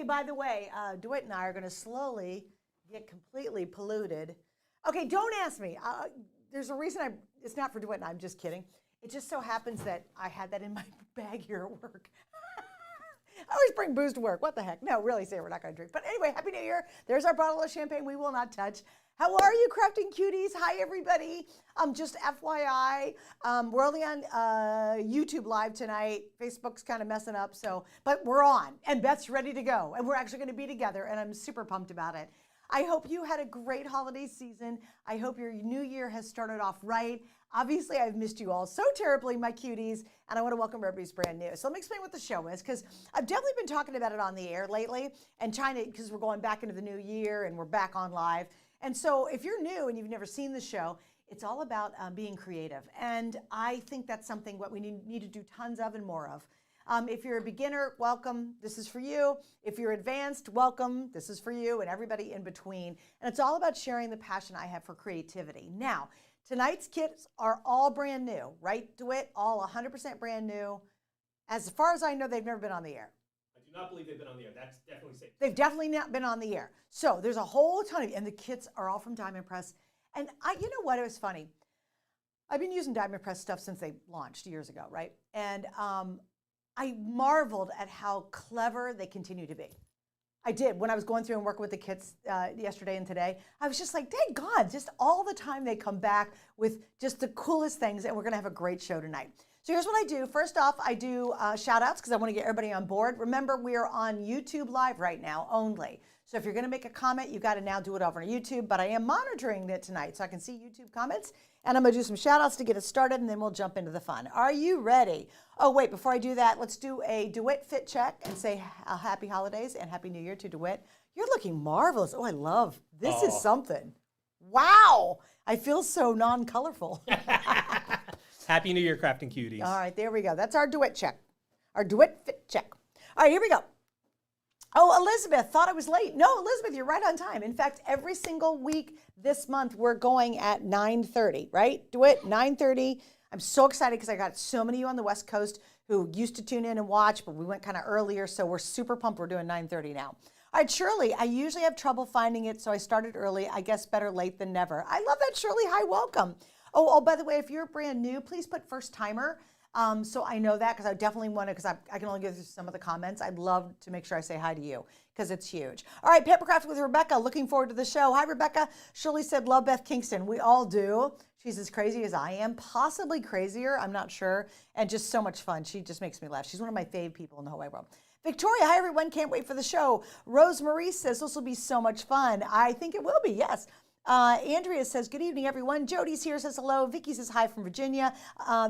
by the way, DeWitt and I are going to slowly get completely polluted. Okay, don't ask me. There's a reason it's not for DeWitt and I, I'm just kidding. It just so happens that I had that in my bag here at work. I always bring booze to work. What the heck? No, really, say we're not going to drink. But anyway, Happy New Year. There's our bottle of champagne we will not touch. How are you, crafting cuties? Hi, everybody. Just FYI, we're only on YouTube Live tonight. Facebook's kind of messing up, but we're on, and Beth's ready to go, and we're actually going to be together, and I'm super pumped about it. I hope you had a great holiday season. I hope your new year has started off right. Obviously, I've missed you all so terribly, my cuties, and I want to welcome everybody's brand new. So let me explain what the show is, because I've definitely been talking about it on the air lately, and trying to, because we're going back into the new year, and we're back on live. And so if you're new and you've never seen the show, it's all about being creative. And I think that's something what we need to do tons of and more of. If you're a beginner, welcome, this is for you. If you're advanced, welcome, this is for you, and everybody in between. And it's all about sharing the passion I have for creativity. Now, tonight's kits are all brand new, right, DeWitt? All 100% brand new. As far as I know, they've never been on the air. I do not believe they've been on the air. That's definitely safe. They've definitely not been on the air. So there's a whole ton of, and the kits are all from Diamond Press. And you know what, it was funny. I've been using Diamond Press stuff since they launched years ago, right? And I marveled at how clever they continue to be. I did. When I was going through and working with the kits yesterday and today, I was just like, thank God, just all the time they come back with just the coolest things, and we're gonna have a great show tonight. So here's what I do. First off, I do shout outs because I want to get everybody on board. Remember, we are on YouTube Live right now only. So if you're going to make a comment, you got to now do it over on YouTube, but I am monitoring it tonight so I can see YouTube comments, and I'm going to do some shout outs to get us started, and then we'll jump into the fun. Are you ready? Oh, wait, before I do that, let's do a DeWitt fit check and say happy holidays and happy new year to DeWitt. You're looking marvelous. Oh, I love, this is something. Wow, I feel so non-colorful. Happy New Year, crafting cuties. All right, there we go. That's our DeWitt check, our DeWitt fit check. All right, here we go. Oh, Elizabeth, thought I was late. No, Elizabeth, you're right on time. In fact, every single week this month, we're going at 9:30, right? DeWitt, 9:30. I'm so excited because I got so many of you on the West Coast who used to tune in and watch, but we went kind of earlier, so we're super pumped. We're doing 9:30 now. All right, Shirley, I usually have trouble finding it, so I started early. I guess better late than never. I love that, Shirley. Hi, welcome. Oh, by the way, if you're brand new, please put first timer. So I know that because I definitely want to, because I can only go through some of the comments. I'd love to make sure I say hi to you because it's huge. All right, Papercraft with Rebecca, looking forward to the show. Hi, Rebecca. Shirley said, love Beth Kingston. We all do. She's as crazy as I am, possibly crazier, I'm not sure, and just so much fun. She just makes me laugh. She's one of my fave people in the whole wide world. Victoria, hi everyone, can't wait for the show. Rose Marie says, this will be so much fun. I think it will be, yes. Andrea says, good evening, everyone. Jody's here, says hello. Vicky says hi from Virginia.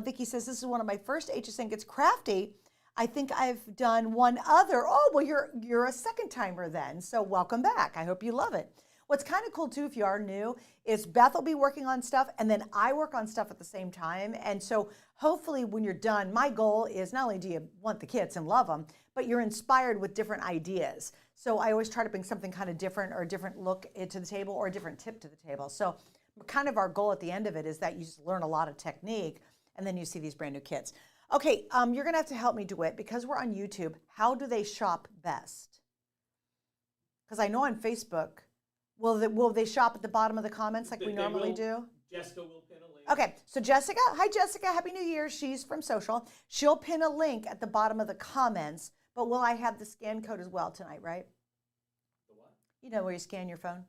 Vicky says, this is one of my first HSN Gets Crafty. I think I've done one other. Oh, well, you're a second timer then. So welcome back. I hope you love it. What's kind of cool too, if you are new, is Beth will be working on stuff and then I work on stuff at the same time. And so hopefully when you're done, my goal is not only do you want the kits and love them, but you're inspired with different ideas. So I always try to bring something kind of different or a different look to the table or a different tip to the table. So kind of our goal at the end of it is that you just learn a lot of technique and then you see these brand new kits. Okay, you're gonna have to help me, DeWitt, because we're on YouTube. How do they shop best? Because I know on Facebook, will they shop at the bottom of the comments like we normally do? Jessica will pin a link. Okay, so Jessica, hi Jessica, Happy New Year. She's from social. She'll pin a link at the bottom of the comments, but will I have the scan code as well tonight, right? The what? You know where you scan your phone?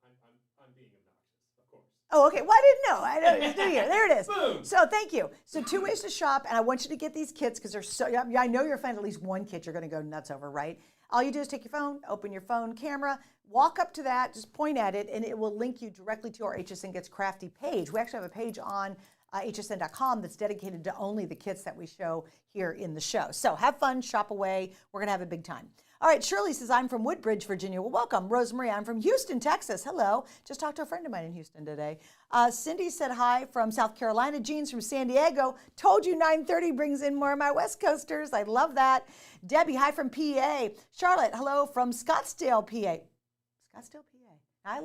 I'm being obnoxious, of course. Oh, okay, well I didn't know. I know it's New Year, there it is. Boom. So thank you. So 2 ways to shop, and I want you to get these kits because they're so, I know you'll find at least one kit you're gonna go nuts over, right? All you do is take your phone, open your phone camera, walk up to that, just point at it, and it will link you directly to our HSN Gets Crafty page. We actually have a page on hsn.com that's dedicated to only the kits that we show here in the show. So have fun, shop away. We're going to have a big time. All right, Shirley says, I'm from Woodbridge, Virginia. Well, welcome. Rosemary, I'm from Houston, Texas. Hello. Just talked to a friend of mine in Houston today. Cindy said hi from South Carolina. Jean's from San Diego. Told you 9:30 brings in more of my West Coasters. I love that. Debbie, hi from PA. Charlotte, hello from Scottsdale, PA. Scottsdale, PA. I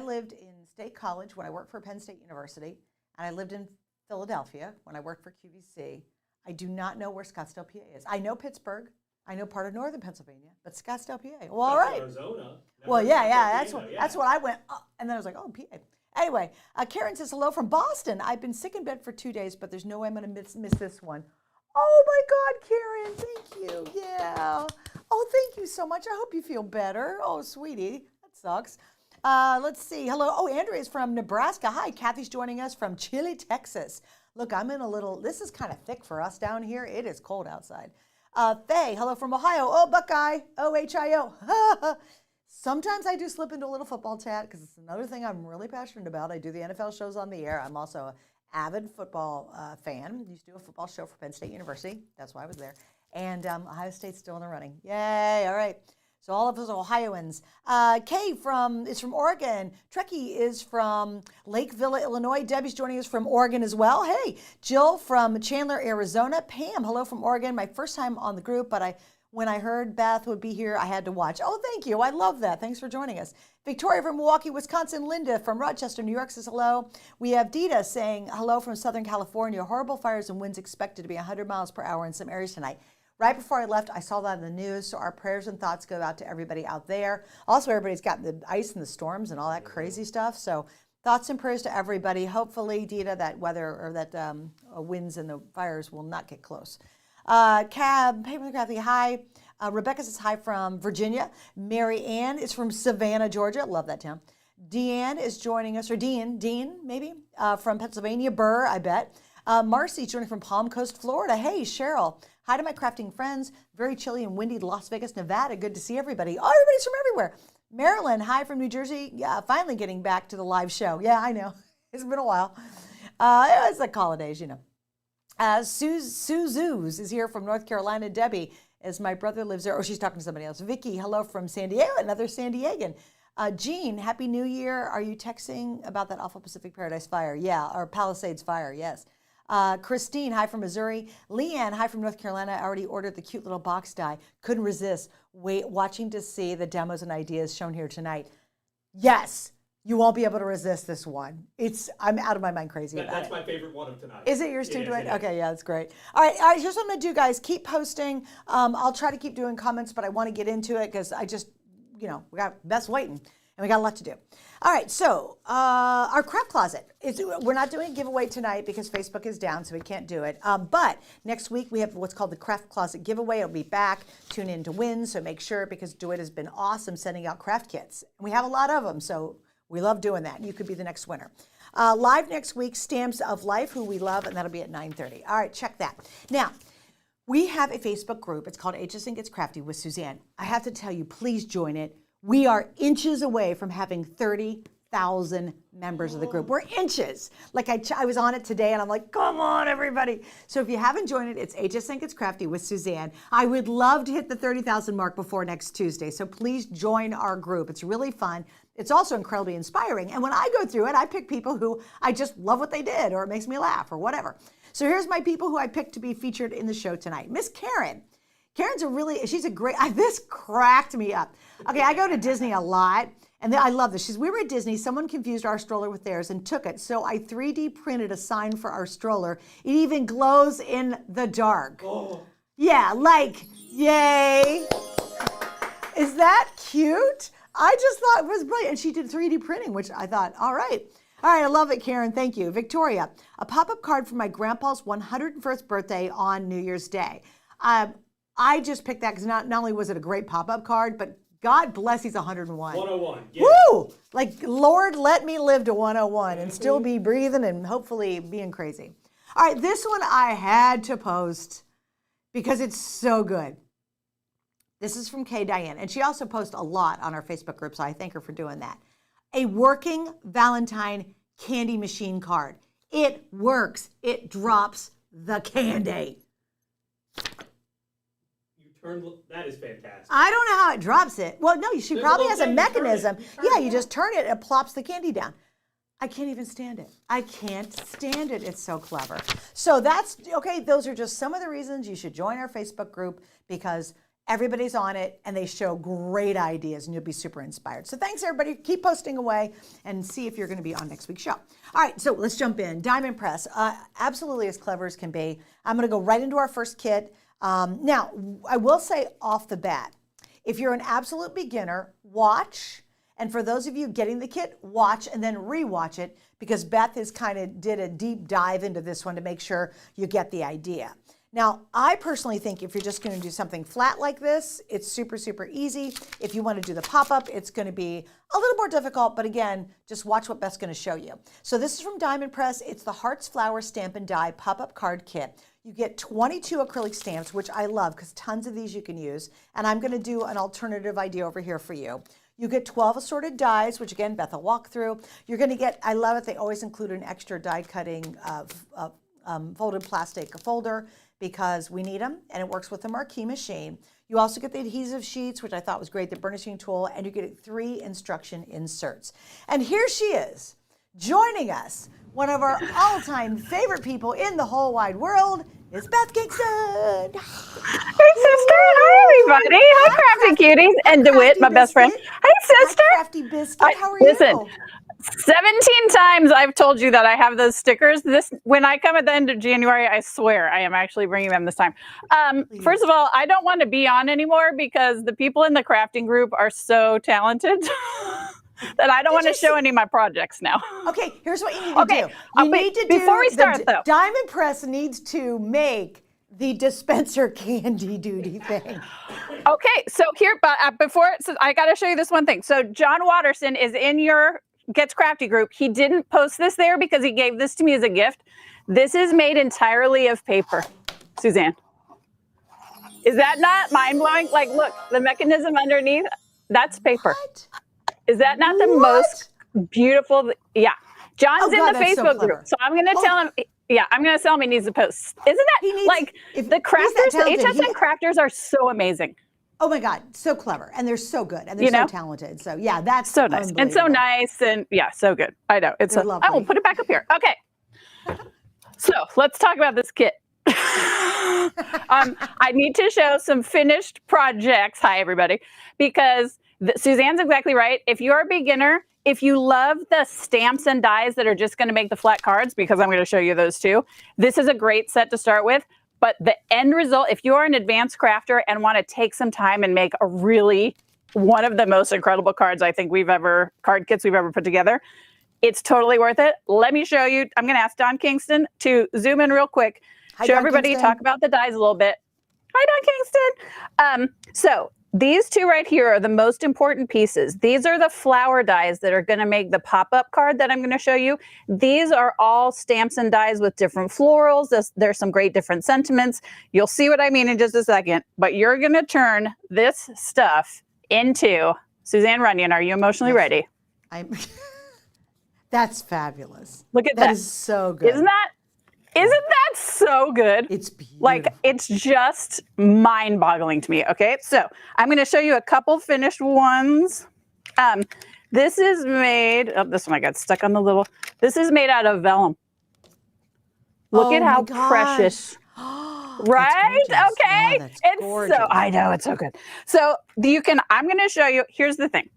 lived in State College when I worked for Penn State University, and I lived in Philadelphia when I worked for QVC. I do not know where Scottsdale, PA is. I know Pittsburgh. I know part of northern Pennsylvania, but Scottsdale, PA. Well, all right. Arizona. Well, yeah, that's Pennsylvania, what yeah. that's what I went, and then I was like, oh, PA. Anyway, Karen says hello from Boston. I've been sick in bed for 2 days, but there's no way I'm going to miss this one. Oh my God, Karen, thank you. Yeah. Oh, thank you so much. I hope you feel better. Oh, sweetie, that sucks. Let's see. Hello. Oh, Andrea is from Nebraska. Hi, Kathy's joining us from Chile, Texas. Look, I'm in a little, this is kind of thick for us down here. It is cold outside. Faye, hello from Ohio. Oh, Buckeye, OHIO. Sometimes I do slip into a little football chat because it's another thing I'm really passionate about. I do the NFL shows on the air. I'm also an avid football fan. Used to do a football show for Penn State University. That's why I was there. And Ohio State's still in the running. Yay, all right. So all of us are Ohioans. Kay is from Oregon. Trekkie is from Lakeville, Illinois. Debbie's joining us from Oregon as well. Hey, Jill from Chandler, Arizona. Pam, hello from Oregon. My first time on the group, but when I heard Beth would be here, I had to watch. Oh, thank you. I love that. Thanks for joining us. Victoria from Milwaukee, Wisconsin. Linda from Rochester, New York says hello. We have Dita saying hello from Southern California. Horrible fires and winds expected to be 100 miles per hour in some areas tonight. Right before I left, I saw that in the news, so our prayers and thoughts go out to everybody out there. Also, everybody's got the ice and the storms and all that crazy stuff, so thoughts and prayers to everybody. Hopefully, Dita, that weather or that winds and the fires will not get close. Cab, Paper Crafty, hi. Rebecca says hi from Virginia. Mary Ann is from Savannah, Georgia. Love that town. Deanne is joining us, or Dean maybe, from Pennsylvania. Burr, I bet. Marcy's joining from Palm Coast, Florida. Hey, Cheryl. Hi to my crafting friends. Very chilly and windy Las Vegas, Nevada. Good to see everybody. Oh, everybody's from everywhere. Marilyn, hi from New Jersey. Yeah, finally getting back to the live show. Yeah, I know. It's been a while. It's like holidays, you know. Suzu's is here from North Carolina. Debbie, as my brother lives there. Oh, she's talking to somebody else. Vicky, hello from San Diego. Another San Diegan. Jean, Happy New Year. Are you texting about that awful Pacific Paradise fire? Yeah, or Palisades fire, yes. Christine, hi from Missouri. Leanne, hi from North Carolina. I already ordered the cute little box die. Couldn't resist watching to see the demos and ideas shown here tonight. Yes, you won't be able to resist this one. I'm out of my mind crazy about it. That's my favorite one of tonight. Is it yours too, Dwayne? Okay, yeah, that's great. All right, here's what I'm going to do, guys. Keep posting. I'll try to keep doing comments, but I want to get into it because I just, we got Beth's waiting. And we got a lot to do. All right, so our craft closet. We're not doing a giveaway tonight because Facebook is down, so we can't do it. But next week we have what's called the craft closet giveaway. It'll be back. Tune in to win, so make sure, because DeWitt has been awesome sending out craft kits. And we have a lot of them, so we love doing that. You could be the next winner. Live next week, Stamps of Life, who we love, and that'll be at 9:30. All right, check that. Now, we have a Facebook group. It's called HSN Gets Crafty with Suzanne. I have to tell you, please join it. We are inches away from having 30,000 members of the group. We're inches. Like I was on it today and I'm like, come on, everybody. So if you haven't joined it, it's HSN Gets Crafty with Suzanne. I would love to hit the 30,000 mark before next Tuesday. So please join our group. It's really fun. It's also incredibly inspiring. And when I go through it, I pick people who I just love what they did, or it makes me laugh, or whatever. So here's my people who I picked to be featured in the show tonight. Miss Karen. She's a great, this cracked me up. Okay, I go to Disney a lot, and I love this. We were at Disney, someone confused our stroller with theirs and took it, so I 3D printed a sign for our stroller. It even glows in the dark. Oh. Yeah, like, yay. Is that cute? I just thought it was brilliant. And she did 3D printing, which I thought, all right. All right, I love it, Karen. Thank you. Victoria, a pop-up card for my grandpa's 101st birthday on New Year's Day. I just picked that because not only was it a great pop-up card, but God bless he's 101. 101. Yeah. Woo! Like, Lord, let me live to 101 and still be breathing and hopefully being crazy. All right, this one I had to post because it's so good. This is from Kay Diane, and she also posts a lot on our Facebook group, so I thank her for doing that. A working Valentine candy machine card. It works. It drops the candy. That is fantastic. I don't know how it drops it. Well, no, she probably has a mechanism. Yeah, you just turn it, it plops the candy down. I can't even stand it. I can't stand it. It's so clever. So that's, okay, those are just some of the reasons you should join our Facebook group, because everybody's on it and they show great ideas and you'll be super inspired. So thanks, everybody. Keep posting away and see if you're going to be on next week's show. All right, so let's jump in. Diamond Press, absolutely as clever as can be. I'm going to go right into our first kit. Now, I will say off the bat, if you're an absolute beginner, watch. And for those of you getting the kit, watch and then rewatch it, because Beth has kind of did a deep dive into this one to make sure you get the idea. Now, I personally think if you're just going to do something flat like this, it's super, super easy. If you want to do the pop-up, it's going to be a little more difficult, but again, just watch what Beth's going to show you. So this is from Diamond Press. It's the Hearts Flower Stamp and Die pop-up card kit. You get 22 acrylic stamps, which I love because tons of these you can use. And I'm going to do an alternative idea over here for you. You get 12 assorted dies, which again, Beth will walk through. You're going to get, I love it, they always include an extra die cutting folded plastic folder, because we need them, and it works with the marquee machine. You also get the adhesive sheets, which I thought was great, the burnishing tool, and you get 3 instruction inserts. And here she is, joining us, one of our all-time favorite people in the whole wide world, is Beth Kingston. Hey, sister. Hi, everybody. Hi, Crafty Cuties. And DeWitt, my best friend. Hey, sister. Hi, Crafty Biscuit. How are listen, you? 17 times I've told you that I have those stickers. When I come at the end of January, I swear I am actually bringing them this time. First of all, I don't want to be on anymore because the people in the crafting group are so talented that I don't want to show any of my projects now. Okay, here's what you need to do. You need to before we start, though, Diamond Press needs to make the dispenser candy duty thing. Okay, so here, but so I got to show you this one thing. So John Watterson is in your Gets Crafty group. He didn't post this there because he gave this to me as a gift. This is made entirely of paper. Suzanne, is that not mind-blowing? Like, look, the mechanism underneath, that's paper. What? Is that not the most beautiful? Yeah. John's in the Facebook group. So I'm going to tell him, I'm going to tell him he needs to post. Isn't that the crafters, the HSN crafters are so amazing. Oh my God, so clever. And they're so good. And they're so talented. So yeah, that's so nice. And so nice. And yeah, so good. I know. It's I will put it back up here. Okay. So let's talk about this kit. I need to show some finished projects. Hi, everybody. Because Suzanne's exactly right. If you're a beginner, if you love the stamps and dies that are just going to make the flat cards, because I'm going to show you those too, this is a great set to start with. But the end result, if you're an advanced crafter and want to take some time and make a really one of the most incredible cards I think card kits we've ever put together, it's totally worth it. Let me show you. I'm going to ask Don Kingston to zoom in real quick, show everybody, talk about the dies a little bit. Hi, Don Kingston. So these two right here are the most important pieces. These are the flower dies that are going to make the pop-up card that I'm going to show you. These are all stamps and dies with different florals. There's some great different sentiments. You'll see what I mean in just a second. But you're going to turn this stuff into, Suzanne Runyon, are you emotionally ready? That's fabulous. Look at that. That is so good. Isn't that so good? It's beautiful. Like, it's just mind-boggling to me. Okay, so I'm going to show you a couple finished ones. This is made, this one I got stuck on the little, this is made out of vellum. Look at how precious. Right? Okay. Yeah, it's gorgeous. so, I know, it's so good. So I'm going to show you, here's the thing.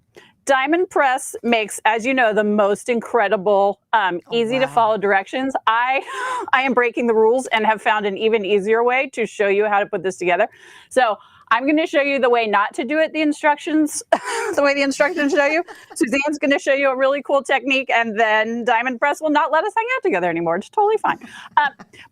Diamond Press makes, as you know, the most incredible, easy to follow directions. I am breaking the rules and have found an even easier way to show you how to put this together. So I'm going to show you the way not to do it, the instructions, the way the instructions show you. Suzanne's going to show you a really cool technique, and then Diamond Press will not let us hang out together anymore. It's totally fine.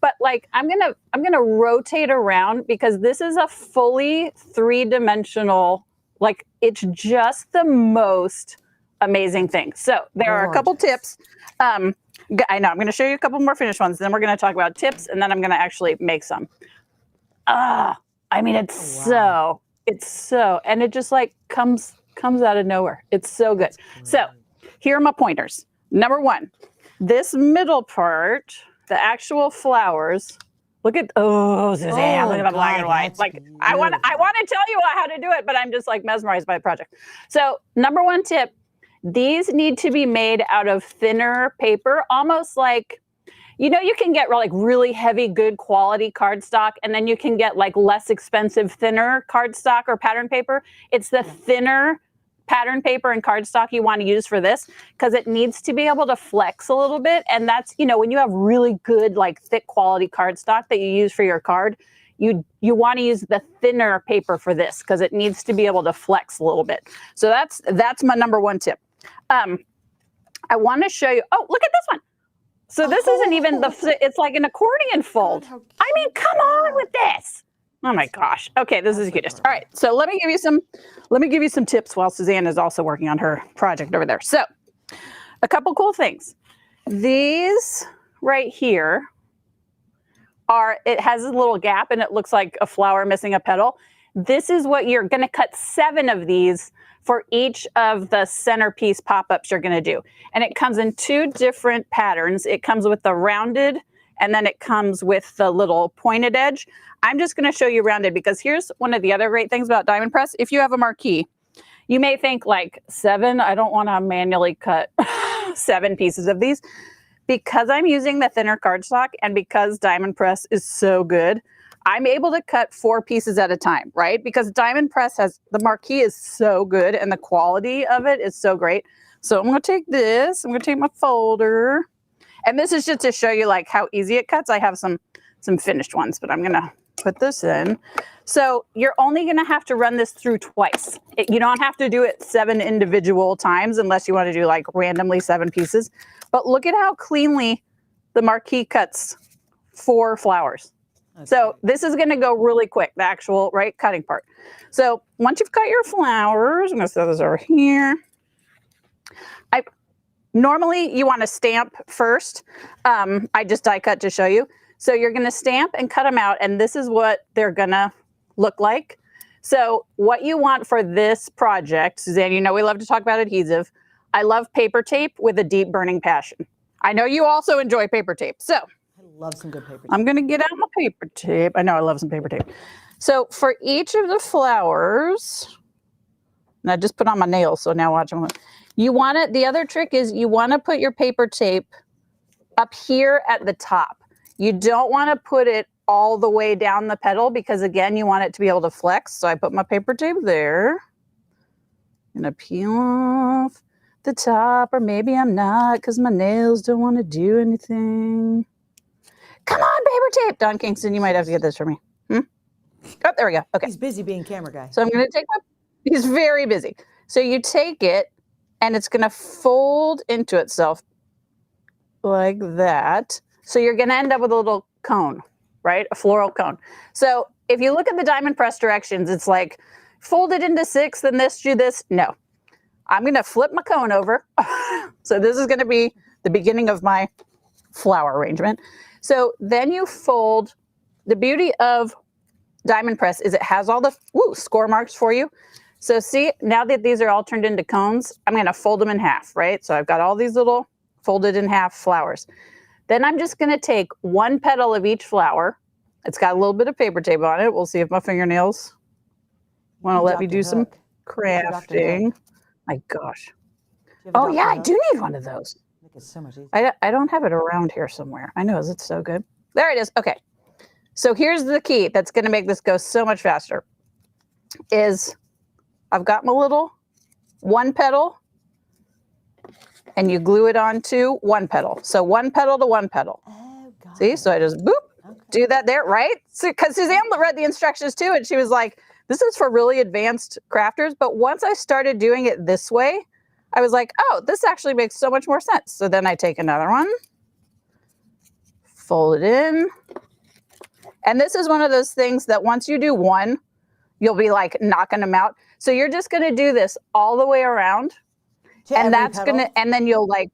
But like, I'm gonna rotate around because this is a fully 3-dimensional. Like, it's just the most amazing thing. So there are a couple tips. I know I'm going to show you a couple more finished ones. Then we're going to talk about tips, and then I'm going to actually make some. I mean, it's so, and it just like comes out of nowhere. It's so good. So here are my pointers. Number 1, this middle part, the actual flowers. Look at, Suzanne, look at the black and white. Like, beautiful. I want to tell you how to do it, but I'm just like mesmerized by the project. So number 1 tip, these need to be made out of thinner paper, almost like, you can get like really heavy, good quality cardstock, and then you can get like less expensive, thinner cardstock or pattern paper. It's the thinner pattern paper and cardstock you want to use for this, because it needs to be able to flex a little bit. And that's, when you have really good, like thick quality cardstock that you use for your card, you want to use the thinner paper for this because it needs to be able to flex a little bit. So that's my number one tip. I want to show you. Oh, look at this one. So this isn't even it's like an accordion fold. I mean, come on with this. Oh my gosh. Okay, this is the cutest. All right, so let me give you some tips while Suzanne is also working on her project over there. So a couple cool things. These right here it has a little gap and it looks like a flower missing a petal. This is what you're going to cut 7 of these for each of the centerpiece pop-ups you're going to do. And it comes in 2 different patterns. It comes with the rounded and then it comes with the little pointed edge. I'm just going to show you rounded because here's one of the other great things about Diamond Press. If you have a marquee, you may think like 7, I don't want to manually cut 7 pieces of these. Because I'm using the thinner cardstock and because Diamond Press is so good, I'm able to cut 4 pieces at a time, right? Because Diamond Press the marquee is so good and the quality of it is so great. So I'm going to take this, I'm going to take my folder, and this is just to show you like how easy it cuts. I have some finished ones, but I'm going to put this in. So you're only going to have to run this through twice. You don't have to do it 7 individual times unless you want to do like randomly 7 pieces. But look at how cleanly the marquee cuts 4 flowers. So this is going to go really quick, the actual cutting part. So once you've cut your flowers, I'm going to throw this over here. Normally you want to stamp first. I just die cut to show you. So you're going to stamp and cut them out, and this is what they're going to look like. So what you want for this project, Suzanne, you know we love to talk about adhesive. I love paper tape with a deep burning passion. I know you also enjoy paper tape. So I love some good paper tape. I'm going to get out my paper tape. I know I love some paper tape. So for each of the flowers, and I just put on my nails, so now watch them. You want it, the other trick is you want to put your paper tape up here at the top. You don't want to put it all the way down the petal because again, you want it to be able to flex. So I put my paper tape there. I'm going to peel off the top, or maybe I'm not because my nails don't want to do anything. Come on, paper tape. Don Kingston, you might have to get this for me. Oh, there we go. Okay. He's busy being camera guy. So I'm going to take he's very busy. So you take it and it's going to fold into itself like that. So you're going to end up with a little cone, right? A floral cone. So if you look at the Diamond Press directions, it's like fold it into 6, then this, do this. No, I'm going to flip my cone over. So this is going to be the beginning of my flower arrangement. So then you fold. The beauty of Diamond Press is it has all the score marks for you. So see, now that these are all turned into cones, I'm going to fold them in half, right? So I've got all these little folded in half flowers. Then I'm just going to take 1 petal of each flower. It's got a little bit of paper tape on it. We'll see if my fingernails want to let me do some crafting. My gosh. Oh yeah, I do need one of those. It's so much easier. I don't have it around here somewhere. I know, it's so good. There it is. Okay. So here's the key that's going to make this go so much faster is I've got my little 1 petal and you glue it onto 1 petal. So 1 petal to 1 petal. Oh, God. See, so I just do that there, right? So, because Suzanne read the instructions too, and she was like, this is for really advanced crafters. But once I started doing it this way, I was like, oh, this actually makes so much more sense. So then I take another one, fold it in. And this is one of those things that once you do one, you'll be like knocking them out. So you're just going to do this all the way around. And that's going to, and then you'll like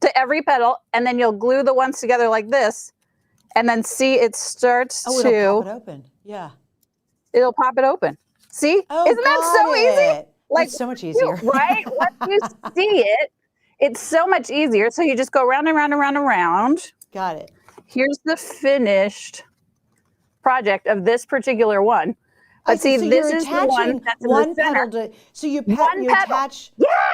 to every petal, and then you'll glue the ones together like this. And then see, it starts to. It'll pop it open. Yeah. It'll pop it open. See? Isn't that so easy? Like, so much easier. Right? Once you see it, it's so much easier. So you just go round and round and round and round. Got it. Here's the finished project of this particular one. But see, so this is the one that's in the center. Petal to, so you attach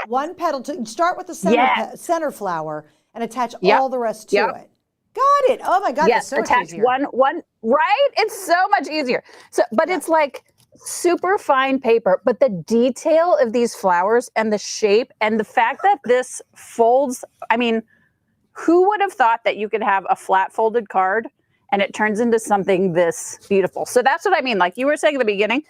1 petal to start with the center flower and attach all the rest to it. Got it. Oh my God, that's so much easier. Attach one, right? It's so much easier. So, but it's like super fine paper, but the detail of these flowers and the shape and the fact that this folds, I mean, who would have thought that you could have a flat folded card and it turns into something this beautiful. So that's what I mean. Like you were saying at the beginning,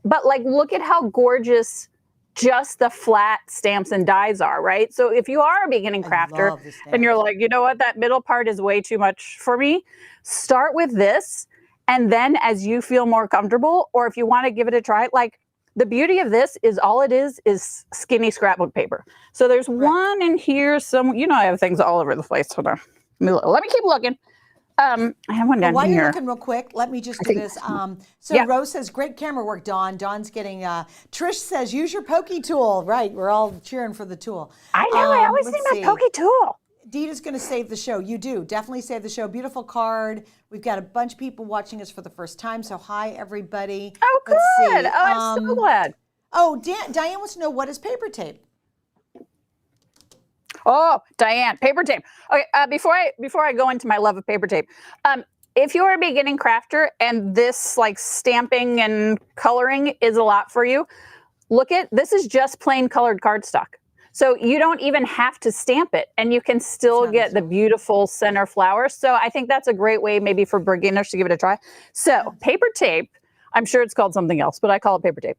but like, look at how gorgeous just the flat stamps and dies are, right? So if you are a beginning crafter and you're like, you know what, that middle part is way too much for me, start with this. And then as you feel more comfortable, or if you want to give it a try, like the beauty of this is all it is skinny scrapbook paper. So there's one in here, some, you know, I have things all over the place. Hold on. Let me keep looking. I have one down while here. you're looking real quick, let me just do this. Rose says, great camera work, Dawn. Dawn's getting, Trish says, use your pokey tool. Right, we're all cheering for the tool. I know, I always think about pokey tool. Dita's going to save the show. You do. Definitely save the show. Beautiful card. We've got a bunch of people watching us for the first time. So hi, everybody. Oh, good. Let's see. Oh, I'm so glad. Oh, Diane wants to know, what is paper tape? Oh, Diane, paper tape. Okay, before I go into my love of paper tape, if you're a beginning crafter and this like stamping and coloring is a lot for you, look at, this is just plain colored cardstock. So you don't even have to stamp it, and you can still get the beautiful center flowers. So I think that's a great way maybe for beginners to give it a try. So paper tape, I'm sure it's called something else, but I call it paper tape.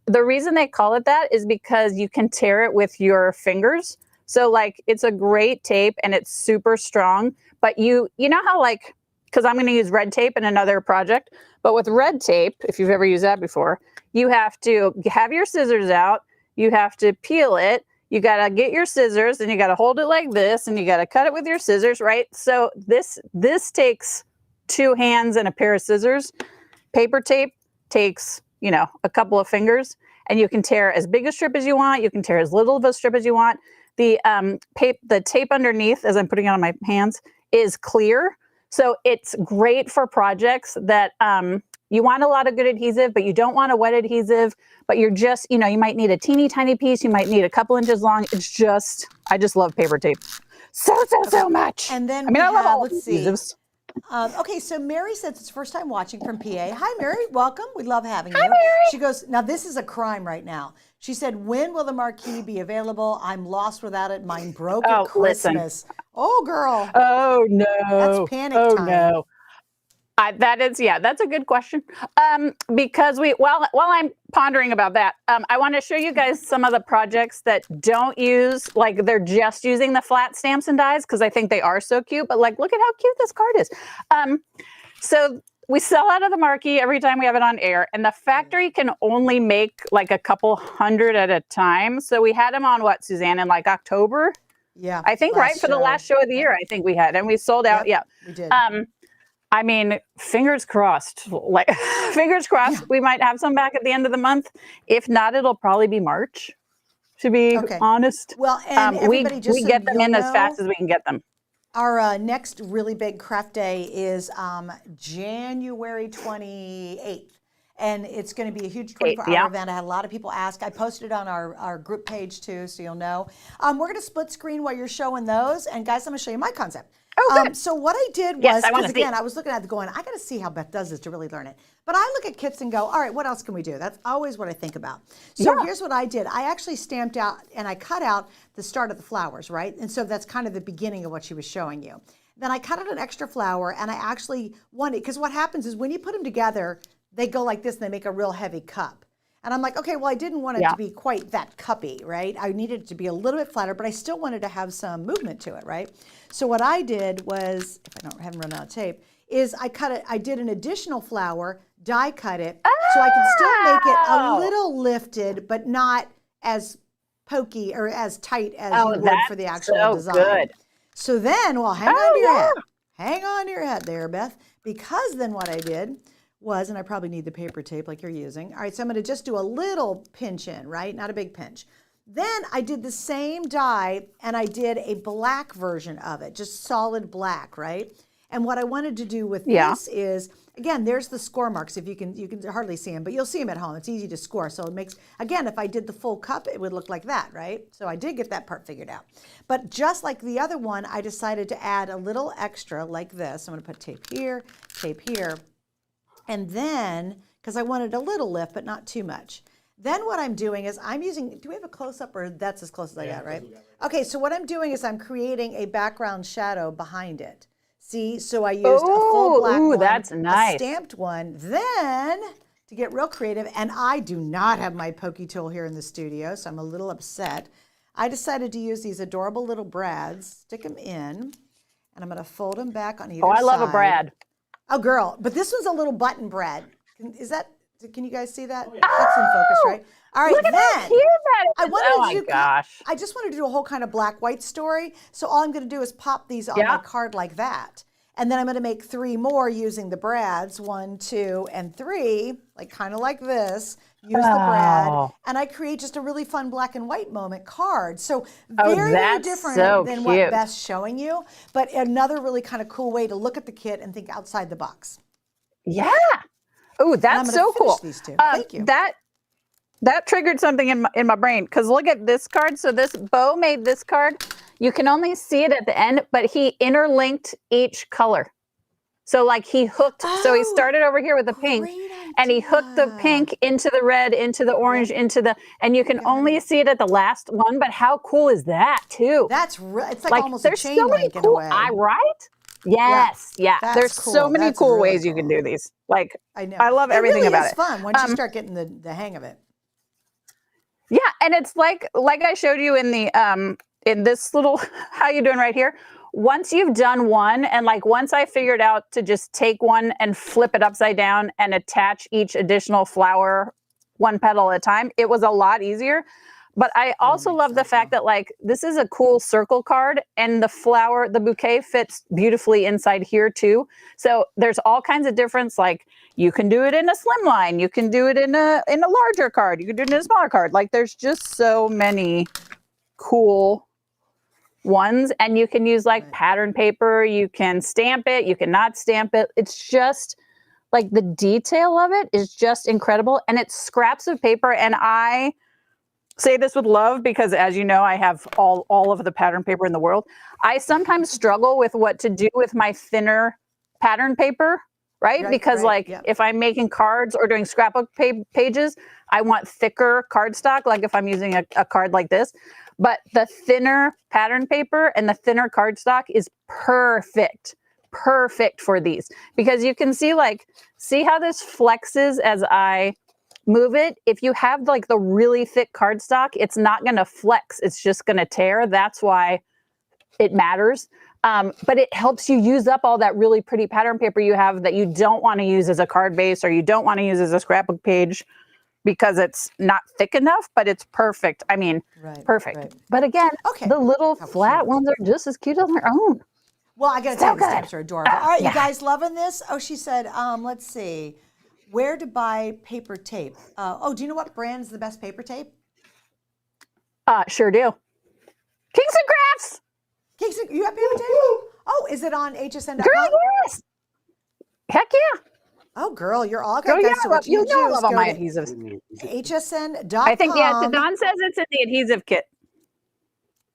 The reason they call it that is because you can tear it with your fingers. So like, it's a great tape and it's super strong, but you know how like, because I'm going to use red tape in another project, but with red tape, if you've ever used that before, you have to have your scissors out, you have to peel it, you got to get your scissors and you got to hold it like this and you got to cut it with your scissors, right? So this takes 2 hands and a pair of scissors. Paper tape takes, you know, a couple of fingers, and you can tear as big a strip as you want, you can tear as little of a strip as you want. The tape underneath, as I'm putting it on my hands, is clear. So it's great for projects that you want a lot of good adhesive, but you don't want a wet adhesive, but you're just, you know, you might need a teeny tiny piece. You might need a couple inches long. It's just, I just love paper tape so much. And then I love all let's see. adhesives. Okay, so Mary says it's first time watching from PA. Hi, Mary. Welcome. We love having you. Hi, Mary. She goes, now this is a crime right now. She said, when will the marquee be available? I'm lost without it. Mine broke at Christmas. Listen. Oh, girl. Oh, no. That's panic time. No. That's a good question. Because while I'm pondering about that, I want to show you guys some of the projects that don't use, like they're just using the flat stamps and dies, because I think they are so cute, but like, look at how cute this card is. So we sell out of the marquee every time we have it on air, and the factory can only make like a couple hundred at a time. So we had them on what, Suzanne, in like October? Yeah. I think, right? For the last show of the year, I think we had, and we sold out. Yep, yeah. We did. I mean, fingers crossed, like fingers crossed, we might have some back at the end of the month. If not, it'll probably be March, to be honest. Well, and everybody we get them in as fast as we can get them. Our next really big craft day is January 28th. And it's going to be a huge 24-hour event. I had a lot of people ask. I posted it on our group page too, so you'll know. We're going to split screen while you're showing those. And guys, I'm going to show you my concept. Oh, good. So what I did was, because again, I was looking at it going, I got to see how Beth does this to really learn it. But I look at kits and go, all right, what else can we do? That's always what I think about. So here's what I did. I actually stamped out and I cut out the start of the flowers, right? And so that's kind of the beginning of what she was showing you. Then I cut out an extra flower, and I actually wanted, because what happens is when you put them together, they go like this and they make a real heavy cup. And I'm like, okay, well, I didn't want it to be quite that cuppy, right? I needed it to be a little bit flatter, but I still wanted to have some movement to it, right? So what I did was, if I haven't run out of tape, is I did an additional flower, die cut it, so I can still make it a little lifted, but not as pokey or as tight as you would for the actual design. Good. So then, well, hang on to your head. Hang on to your head there, Beth, because then what I did was, and I probably need the paper tape like you're using. All right, so I'm gonna just do a little pinch in, right? Not a big pinch. Then I did the same die and I did a black version of it, just solid black, right? And what I wanted to do with this is, again, there's the score marks. If you can hardly see them, but you'll see them at home. It's easy to score. So it makes, again, if I did the full cup, it would look like that, right? So I did get that part figured out. But just like the other one, I decided to add a little extra like this. I'm gonna put tape here, and then, because I wanted a little lift, but not too much. Then what I'm doing is I'm using, do we have a close-up, or that's as close as I got, right? Okay, so what I'm doing is I'm creating a background shadow behind it. See, so I used a full black Ooh, one, that's a nice. stamped one. Then, to get real creative, and I do not have my pokey tool here in the studio, so I'm a little upset. I decided to use these adorable little brads, stick them in, and I'm going to fold them back on either Oh, I side. love a Brad. Oh, girl, but this one's a little button brad. Can you guys see that? Oh, yeah. That's in focus, right? All right, Look at how then cute that is. I wanted Oh to my do. gosh. I just wanted to do a whole kind of black-white story. So all I'm going to do is pop these on my Yeah. card like that, and then I'm going to make 3 more using the brads, 1, 2, and 3, like kind of like this. Use the brad, Oh. and I create just a really fun black and white moment card. So Oh, very that's different so than cute. what Beth's showing you, but another really kind of cool way to look at the kit and think outside the box. Yeah. Oh, And I'm that's going to so finish cool. these two. Thank you. That triggered something in my brain, because look at this card. So this Bo made this card. You can only see it at the end, but he interlinked each color. So like he hooked, so he Oh, started over here with the pink, great and he hooked the idea. pink into the red, into the orange, into the, and you can Got only it. see it at the last one, but how cool is that too? It's like Like almost a there's so chain many link in a cool, way. right? Yeah, Yes, yeah. that's There's so cool. many That's cool really ways you can cool. do these. Like I know. I love It everything really about is it. fun once you start getting the hang of it. Yeah, and it's like I showed you in the in this little how you doing right here. Once you've done one, and like once I figured out to just take one and flip it upside down and attach each additional flower one petal at a time, it was a lot easier. But I also love the fact that like this is a cool circle card, and the flower, the bouquet fits beautifully inside here too. So there's all kinds of difference. Like you can do it in a slim line, you can do it in a larger card, you can do it in a smaller card. Like there's just so many cool ones, and you can use like pattern paper, you can stamp it, you can not stamp it. It's just like the detail of it is just incredible, and it's scraps of paper. And I say this with love because, as you know, I have all of the pattern paper in the world. I sometimes struggle with what to do with my thinner pattern paper, right? Because like if I'm making cards or doing scrapbook pages, I want thicker cardstock, like if I'm using a card like this. But the thinner pattern paper and the thinner cardstock is perfect for these, because you can see how this flexes as I move it. If you have like the really thick cardstock, it's not going to flex. It's just going to tear. That's why it matters. But it helps you use up all that really pretty pattern paper you have that you don't want to use as a card base, or you don't want to use as a scrapbook page because it's not thick enough, but it's perfect. I mean, perfect. Right. But again, the little flat ones are just as cute on their own. Well, I got to tell you, the stamps are adorable. All right, you guys loving this? Oh, she said, let's see. Where to buy paper tape? Do you know what brand's the best paper tape? Sure do. Kings and Crafts. You have paper tape? Oh, is it on HSN.com? Girl, yes. Heck yeah. Oh, girl, you're all Girl, yeah, so you know I love all my adhesives. HSN.com. I think, Don says it's in the adhesive kit.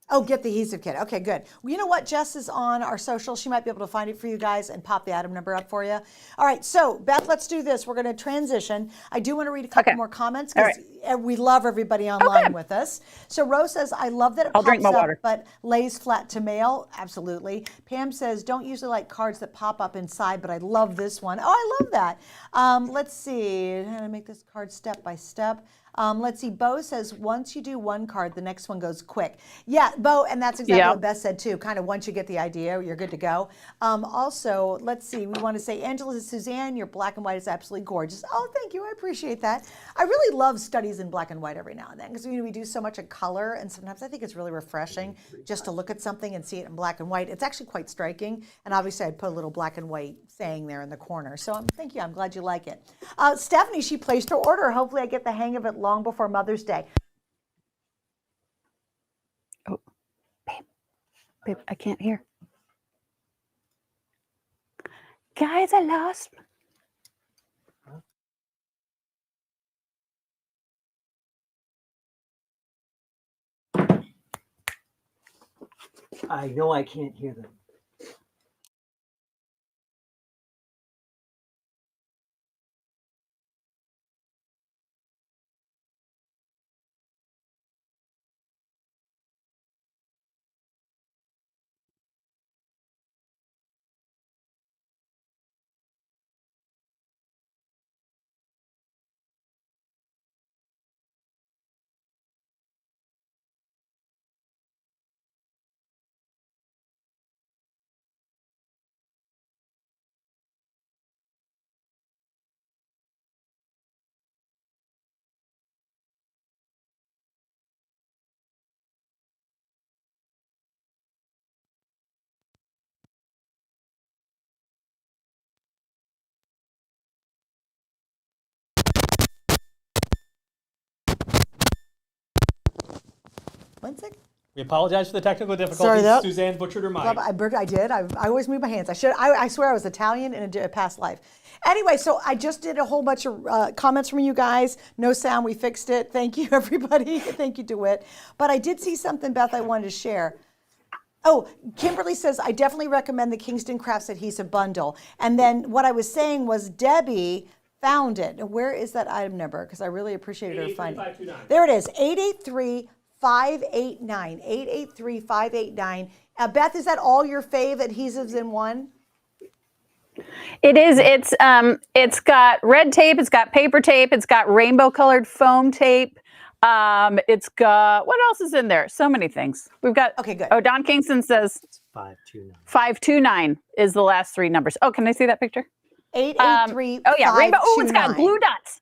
Oh, get the adhesive kit. Okay, good. Well, you know what? Jess is on our social. She might be able to find it for you guys and pop the item number up for you. All right, so Beth, let's do this. We're going to transition. I do want to read a couple more comments because we love everybody online with us. So Rose says, I love that it pops up, but lays flat to mail. Absolutely. Pam says, don't usually like cards that pop up inside, but I love this one. Oh, I love that. Let's see. How to make this card step by step. Let's see. Bo says, once you do one card, the next one goes quick. Yeah, Bo, and that's exactly what Beth said too. Kind of once you get the idea, you're good to go. Also, let's see. We want to say, Angela and Suzanne, your black and white is absolutely gorgeous. Oh, thank you. I appreciate that. I really love studies in black and white every now and then because we do so much in color, and sometimes I think it's really refreshing just to look at something and see it in black and white. It's actually quite striking, and obviously I'd put a little black and white saying there in the corner. So thank you. I'm glad you like it. Stephanie, she placed her order. Hopefully I get the hang of it long before Mother's Day. Oh, babe, I can't hear. Guys, I lost. I know I can't hear them. One sec. We apologize for the technical Sorry, difficulties. that- Suzanne butchered her mind. I did. I always move my hands. I swear I was Italian in a past life. Anyway, so I just did a whole bunch of comments from you guys. No sound. We fixed it. Thank you, everybody. Thank you, DeWitt. But I did see something, Beth, I wanted to share. Oh, Kimberly says, I definitely recommend the Kingston Crafts Adhesive Bundle. And then what I was saying was Debbie found it. And where is that item number? Because I really appreciated her finding it. 883-529. There it is, 883-589. 883-589. Beth, is that all your fave adhesives in one? It is. It's got red tape. It's got paper tape. It's got rainbow colored foam tape. It's got, what else is in there? So many things. We've got. Okay, good. Oh, Don Kingston says 529. 529 is the last three numbers. Oh, can I see that picture? 883-529. Oh yeah, rainbow. Oh, it's got glue dots.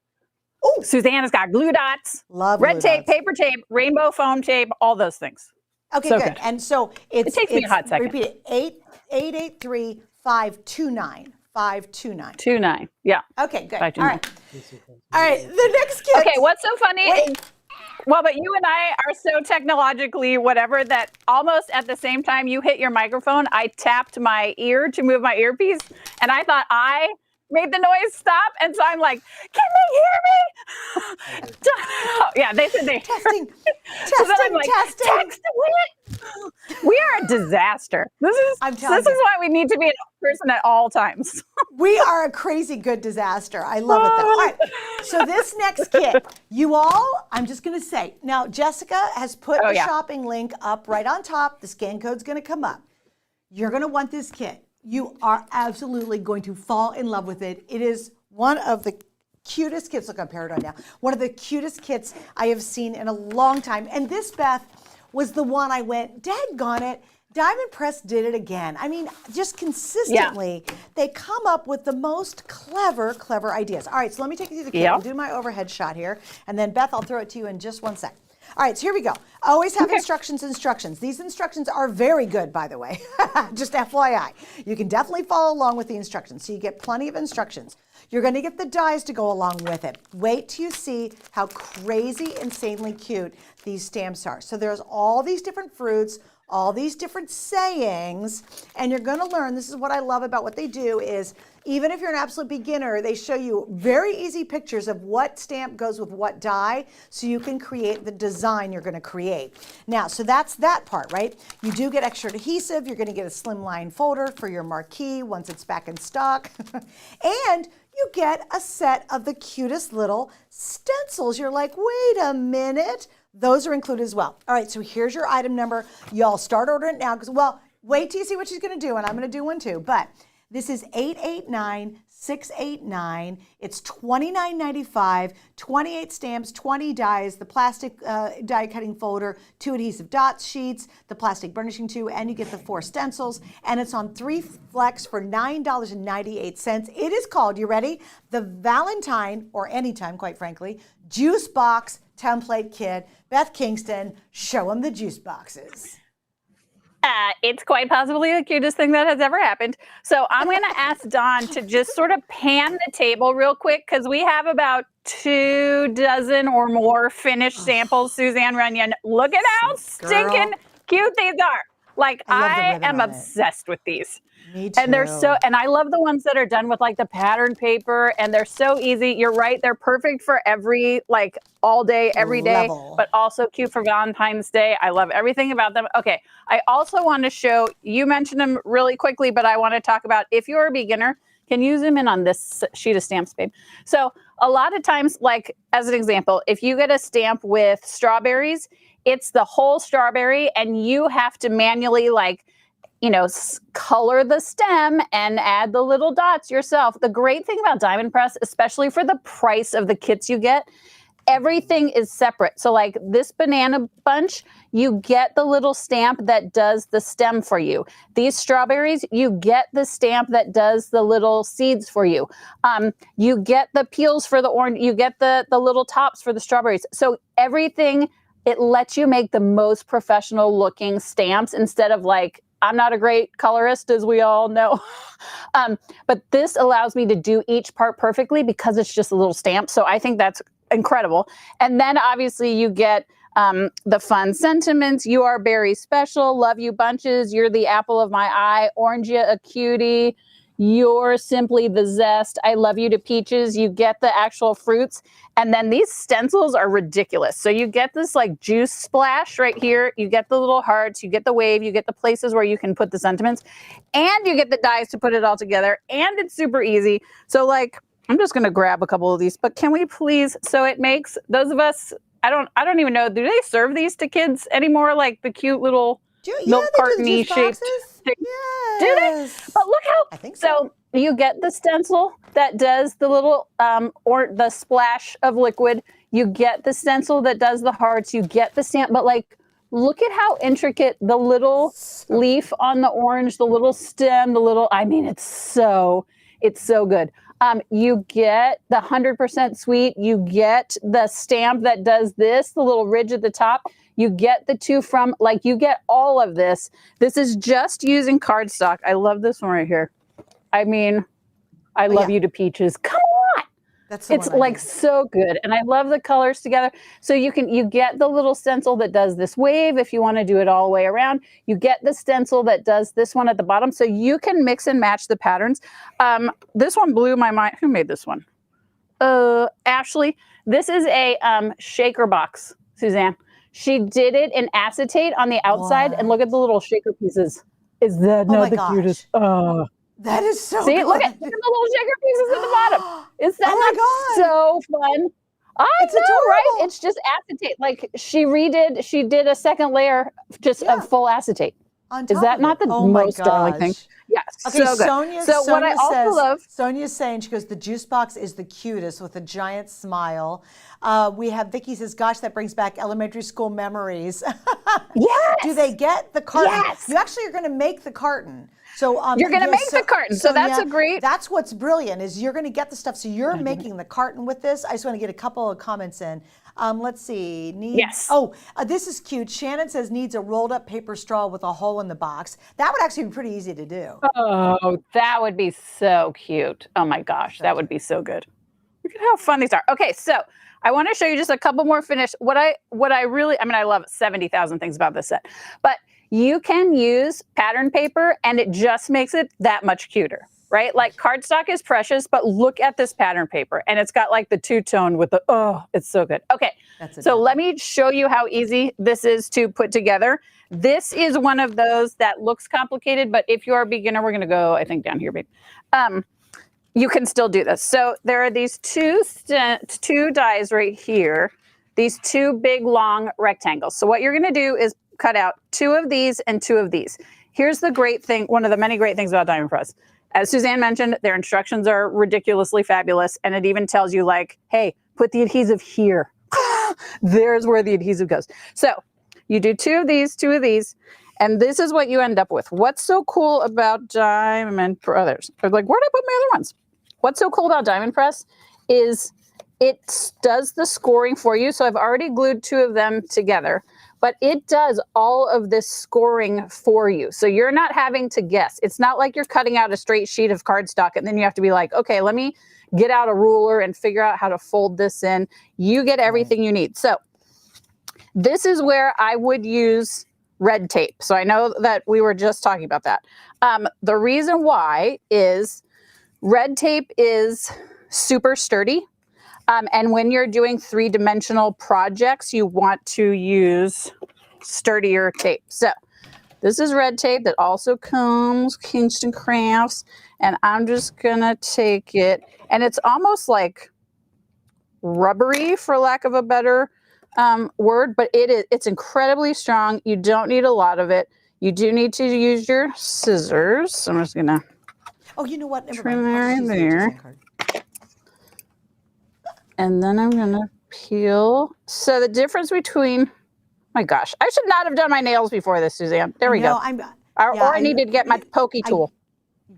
Oh, Suzanne has got glue dots. love Red glue tape, dots. paper tape, rainbow foam tape, all those things. Okay, So good. good. And so it's. It takes me a hot second. Repeat it. 883-529. 529. 29. Yeah. Okay, good. 529. All right. All right. The next kit. Okay, what's so funny? Wait. Well, but you and I are so technologically whatever that almost at the same time you hit your microphone, I tapped my ear to move my earpiece, and I thought I made the noise stop, and so I'm like, can they hear me? Yeah, they said they Testing. So then I'm like, testing. text it. We are a disaster. This I'm is telling this is you. why we need to be a person at all times. We are a crazy good disaster. I love it though. All right. So this next kit, you all, I'm just going to say, now Jessica has put Oh, the yeah. shopping link up right on top. The scan code's going to come up. You're going to want this kit. You are absolutely going to fall in love with it. It is one of the cutest kits. Look, I'm paired on now. One of the cutest kits I have seen in a long time. And this, Beth, was the one I went, daggone it, Diamond Press did it again. I mean, just consistently, they come up with the most clever ideas. All right, so let me take you through the kit. Yeah. I'll do my overhead shot here. And then, Beth, I'll throw it to you in just one sec. All right, so here we go. Always have instructions. These instructions are very good, by the way. Just FYI. You can definitely follow along with the instructions. So you get plenty of instructions. You're going to get the dies to go along with it. Wait till you see how crazy, insanely cute these stamps are. So there's all these different fruits, all these different sayings, and you're going to learn, this is what I love about what they do, is even if you're an absolute beginner, they show you very easy pictures of what stamp goes with what die, so you can create the design you're going to create. Now, so that's that part, right? You do get extra adhesive. You're going to get a slimline folder for your marquee once it's back in stock. And you get a set of the cutest little stencils. You're like, wait a minute. Those are included as well. All right, so here's your item number. Y'all start ordering it now because, well, wait till you see what she's going to do, and I'm going to do one too. But this is 889689. It's $29.95, 28 stamps, 20 dies, the plastic die cutting folder, 2 adhesive dot sheets, the plastic burnishing tube, and you get the 4 stencils. And it's on 3 flex for $9.98. It is called, you ready? The Valentine, or anytime, quite frankly, Juice Box Template Kit. Beth Kingston, show them the juice boxes. It's quite possibly the cutest thing that has ever happened. So I'm going to ask Dawn to just sort of pan the table real quick because we have about 24 or more finished samples. Suzanne Runyon, look at how stinking cute these are. Like I am obsessed with these. Me too. And they're so, and I love the ones that are done with like the pattern paper, and they're so easy. You're right. They're perfect for every, like all day, every day, but also cute for Valentine's Day. I love everything about them. Okay. I also want to show, you mentioned them really quickly, but I want to talk about if you're a beginner, can you zoom in on this sheet of stamps, babe? So a lot of times, like as an example, if you get a stamp with strawberries, it's the whole strawberry and you have to manually like, you know, color the stem and add the little dots yourself. The great thing about Diamond Press, especially for the price of the kits you get, everything is separate. So like this banana bunch, you get the little stamp that does the stem for you. These strawberries, you get the stamp that does the little seeds for you. You get the peels for the orange, you get the little tops for the strawberries. So everything, it lets you make the most professional looking stamps instead of like, I'm not a great colorist, as we all know. But this allows me to do each part perfectly because it's just a little stamp. So I think that's incredible. And then obviously you get The fun sentiments, you are very special, love you bunches, you're the apple of my eye, orange ya a cutie, you're simply the zest, I love you to peaches. You get the actual fruits. And then these stencils are ridiculous. So you get this like juice splash right here. You get the little hearts, you get the wave, you get the places where you can put the sentiments, and you get the dies to put it all together. And it's super easy. So like, I'm just going to grab a couple of these, but can we please? So it makes those of us, I don't even know, do they serve these to kids anymore? Like the cute little milk carton-y shaped thing? Yes. Do they? But look how, I think so. You get the stencil that does the little, or the splash of liquid. You get the stencil that does the hearts. You get the stamp, but like, look at how intricate the little leaf on the orange, the little stem, I mean, it's so good. You get the 100% sweet. You get the stamp that does this, the little ridge at the top. You get the two from, like, you get all of this. This is just using cardstock. I love this one right here. I mean, I love you to peaches. Come on. It's like so good. And I love the colors together. So you get the little stencil that does this wave if you want to do it all the way around. You get the stencil that does this one at the bottom. So you can mix and match the patterns. This one blew my mind. Who made this one? Ashley. This is a shaker box, Suzanne. She did it in acetate on the outside. What? And look at the little shaker pieces. Is that not the cutest? That is so See, good. look at the little shaker pieces at the bottom. Is that not so fun? I know, adorable. Right? It's just acetate. Like she did a second layer just of full acetate. Is that not the most darling thing? Yes. Okay, so good. So what I also love. Sonia's saying, she goes, the juice box is the cutest with a giant smile. We have Vicky says, gosh, that brings back elementary school memories. Yes. Do they get the carton? Yes. You actually are going to make the carton. So you're going to make the carton. So that's a great. That's what's brilliant is you're going to get the stuff. So you're making the carton with this. I just want to get a couple of comments in. Let's see. This is cute. Shannon says needs a rolled up paper straw with a hole in the box. That would actually be pretty easy to do. Oh, that would be so cute. Oh my gosh, that would be so good. Look at how fun these are. Okay, so I want to show you just a couple more finished. What I really, I mean, I love 70,000 things about this set, but you can use pattern paper and it just makes it that much cuter, right? Like cardstock is precious, but look at this pattern paper and it's got like the two-tone with the, it's so good. Okay, so let me show you how easy this is to put together. This is one of those that looks complicated, but if you're a beginner, we're gonna go, I think down here, babe. You can still do this. So there are these two dies right here, these two big long rectangles. So what you're gonna do is cut out two of these and two of these. Here's the great thing, one of the many great things about Diamond Press. As Suzanne mentioned, their instructions are ridiculously fabulous. And it even tells you like, hey, put the adhesive here. There's where the adhesive goes. So you do two of these, and this is what you end up with. What's so cool about Diamond Press? Like, where'd I put my other ones? What's so cool about Diamond Press is it does the scoring for you. So I've already glued two of them together, but it does all of this scoring for you. So you're not having to guess. It's not like you're cutting out a straight sheet of cardstock and then you have to be like, okay, let me get out a ruler and figure out how to fold this in. You get everything you need. So this is where I would use red tape. So I know that we were just talking about that. The reason why is red tape is super sturdy. And when you're doing three-dimensional projects, you want to use sturdier tape. So this is red tape that also comes Kingston Crafts. And I'm just gonna take it, and it's almost like rubbery, for lack of a better word, but it's incredibly strong. You don't need a lot of it. You do need to use your scissors. So I'm just gonna you know what? trim there. And then I'm gonna peel. So the difference between, my gosh, I should not have done my nails before this, Suzanne. There we go. Or I needed to get my pokey tool.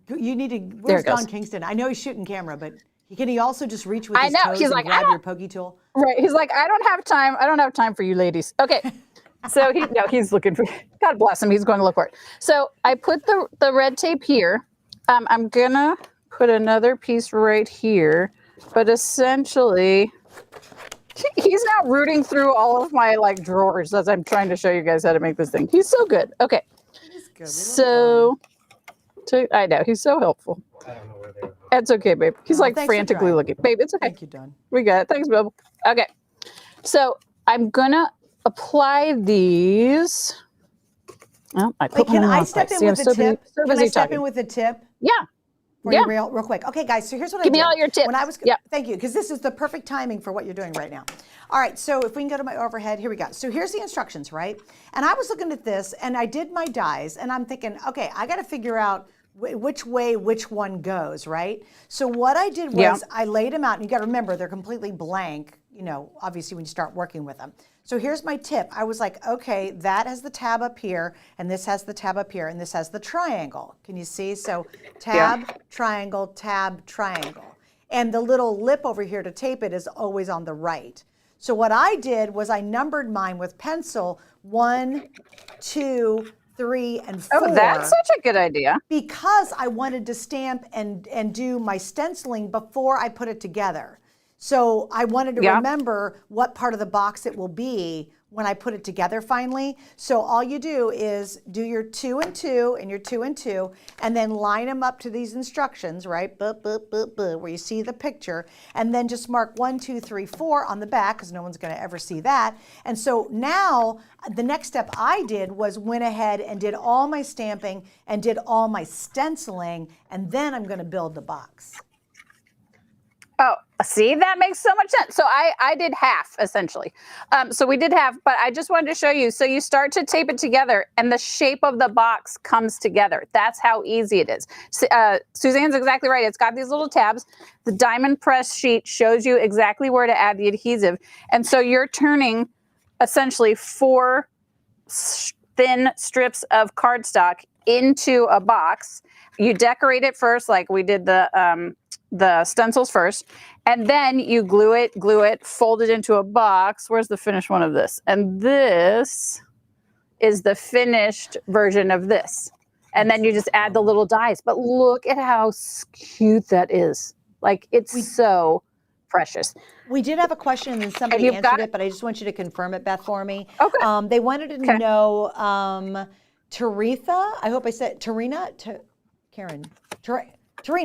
You need to, where's Don Kingston? I know he's shooting camera, but can he also just reach with his toes and grab your pokey tool? Right, he's like, I don't have time. I don't have time for you ladies. Okay, so he's looking for, God bless him, he's going to look for it. So I put the red tape here. I'm gonna put another piece right here. But essentially, He's now rooting through all of my like drawers as I'm trying to show you guys how to make this thing. He's so good. Okay. He's good. So I know he's so helpful. I don't know where they are. It's okay, babe. He's like thanks for frantically trying. looking. Babe, it's okay. Thank you, Don. We got it. Thanks, Bill. Okay. So I'm gonna apply these. Oh, I Wait, put can one I wrong step place. in See, I'm with a so tip? busy, so Can I busy step talking. in with a tip? Yeah. For you real quick. Okay, guys, so here's what I did. Give me all your tips. When I was, Yep. Thank you, because this is the perfect timing for what you're doing right now. All right, so if we can go to my overhead, here we go. So here's the instructions, right? And I was looking at this, and I did my dies, and I'm thinking, okay, I got to figure out which way which one goes, right? So what I did was I laid them out, and you got to remember, they're completely blank, you know, obviously when you start working with them. So here's my tip. I was like, okay, that has the tab up here, and this has the tab up here, and this has the triangle. Can you see? So tab, triangle, tab, triangle. And the little lip over here to tape it is always on the right. So what I did was I numbered mine with pencil 1, 2, 3, and 4. Oh, that's such a good idea. Because I wanted to stamp and do my stenciling before I put it together. So I wanted to remember what part of the box it will be when I put it together finally. So all you do is do your 2 and 2 and your 2 and 2, and then line them up to these instructions, right? Where you see the picture, and then just mark 1, 2, 3, 4 on the back, because no one's going to ever see that. And so now the next step I did was went ahead and did all my stamping and did all my stenciling, and then I'm going to build the box. Oh, see, that makes so much sense. So I did half essentially. So we did half, but I just wanted to show you. So you start to tape it together and the shape of the box comes together. That's how easy it is. Suzanne's exactly right. It's got these little tabs. The diamond press sheet shows you exactly where to add the adhesive. And so you're turning essentially 4 thin strips of cardstock into a box. You decorate it first, like we did the stencils first, and then you glue it, fold it into a box. Where's the finished one of this? And this is the finished version of this. And then you just add the little dies. But look at how cute that is. Like, it's so precious. We did have a question and then somebody answered it, but I just want you to confirm it, Beth, for me. Okay. They wanted to know, Taritha, I hope I said, Tarina,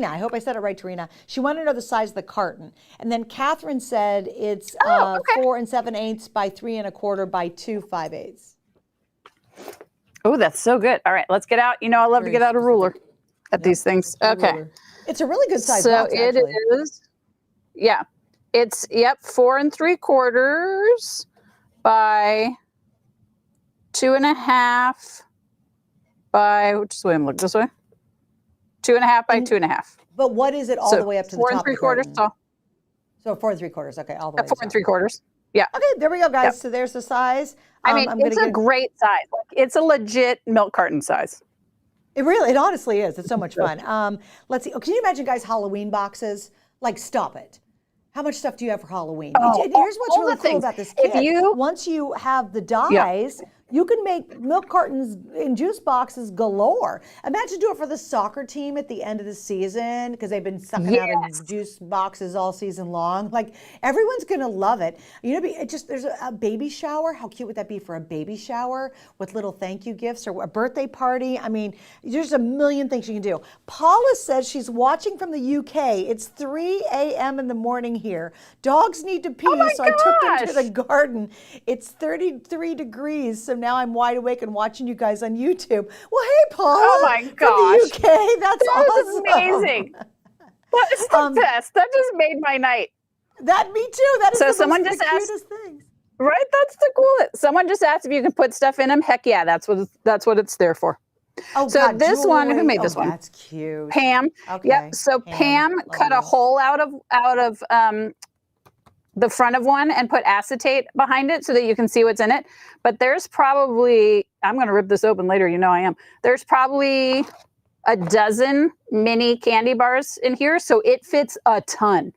I hope I said it right, Tarina. She wanted to know the size of the carton. And then Catherine said it's 4 7/8 by 3 1/4 by 2 5/8. Oh, that's so good. All right, let's get out. You know, I love to get out a ruler at these things. Okay. It's a really good size so box, actually. It is. Yeah. It's, 4 3/4 by 2 1/2 by, which way I'm looking, this way? 2 1/2 by 2 1/2. But what is it all the way up to the top? 4 3/4 tall. So 4 3/4. Okay, all the way. 4 3/4. Yeah. Okay, there we go, guys. Yep. So there's the size. I mean, it's a great size. Like, it's a legit milk carton size. It honestly is. It's so much fun. Let's see. Oh, can you imagine, guys, Halloween boxes? Like, stop it. How much stuff do you have for Halloween? Here's what's really cool about this kit. Once you have the dies, you can make milk cartons and juice boxes galore. Imagine doing it for the soccer team at the end of the season, because they've been sucking out of juice boxes all season long. Like, everyone's gonna love it. You know, there's a baby shower. How cute would that be for a baby shower with little thank you gifts, or a birthday party? I mean, there's a million things you can do. Paula says she's watching from the UK. It's 3 a.m. in the morning here. Dogs need to pee, so I took them to the garden. It's 33 degrees, so now I'm wide awake and watching you guys on YouTube. Well, hey, Paula. Oh my gosh. From the UK. That's awesome. Amazing. That is the best. That just made my night. Me too. That is the cutest thing. Right? That's the coolest. Someone just asked if you can put stuff in them. Heck yeah, that's what it's there for. Oh, so God, this one, who made this one? That's cute. Pam. Okay. Yep. So Pam cut a hole out of the front of one and put acetate behind it so that you can see what's in it. But there's probably, I'm going to rip this open later. You know I am. There's probably a dozen mini candy bars in here. So it fits a ton.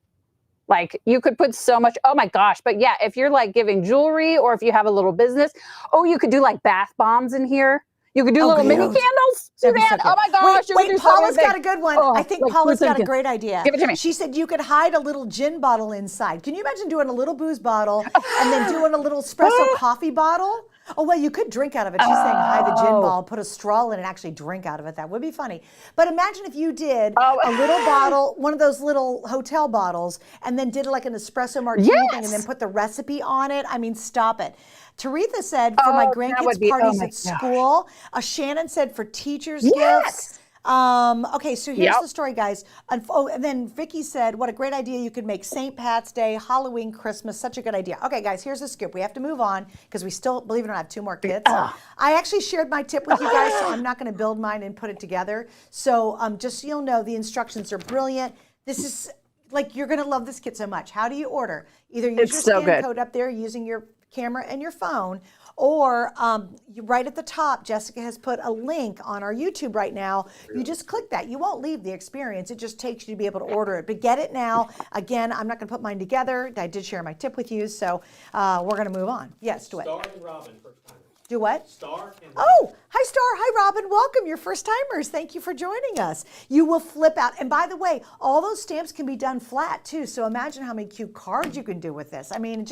Like, you could put so much. Oh my gosh. But yeah, if you're like giving jewelry, or if you have a little business, you could do like bath bombs in here. You could do little mini cute. candles, That'd be Suzanne. so Oh my cute. gosh, you could Wait, do so Paula's many got a things. good one. Oh, I think like, Paula's who's got a thinking? great idea. Give it to me. She said you could hide a little gin bottle inside. Can you imagine doing a little booze bottle and then doing a little espresso coffee bottle? Oh, well, you could drink out of it. She's saying hide the gin bottle, put a straw in and actually drink out of it. That would be funny. But imagine if you did a little bottle, one of those little hotel bottles, and then did like an espresso martini thing and then put the recipe on it. I mean, stop it. Taretha said for my grandkids' parties at school. Shannon said for teachers' gifts. Okay, so here's the story, guys. And then Vicky said, what a great idea. You could make St. Pat's Day, Halloween, Christmas. Such a good idea. Okay, guys, here's the scoop. We have to move on because we still, believe it or not, have 2 more kids. I actually shared my tip with you guys, so I'm not going to build mine and put it together. So just so you'll know, the instructions are brilliant. This is, like, you're going to love this kit so much. How do you order? Either use your scan code up there using your camera and your phone, or right at the top, Jessica has put a link on our YouTube right now. You just click that. You won't leave the experience. It just takes you to be able to order it. But get it now. Again, I'm not going to put mine together. I did share my tip with you, so we're going to move on. Yes, do it. Star and Robin, first timers. Do what? Star and Robin. Oh, hi Star, hi Robin, welcome, you're first timers. Thank you for joining us. You will flip out. And by the way, all those stamps can be done flat too. So imagine how many cute cards you can do with this. I mean,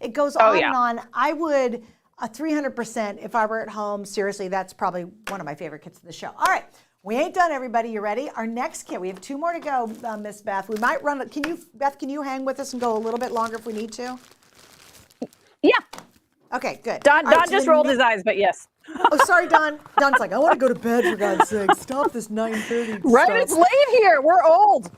it goes on and on. I would 300% if I were at home. Seriously, that's probably one of my favorite kits of the show. All right, we ain't done, everybody. You ready? Our next kit, we have 2 more to go, Miss Beth. We might run, Beth, can you hang with us and go a little bit longer if we need to? Yeah. Okay, good. Don just rolled his eyes, but yes. Oh, sorry, Don. Don's like, I want to go to bed, for God's sake. Stop this 9:30 Right, stuff. it's late here. We're old.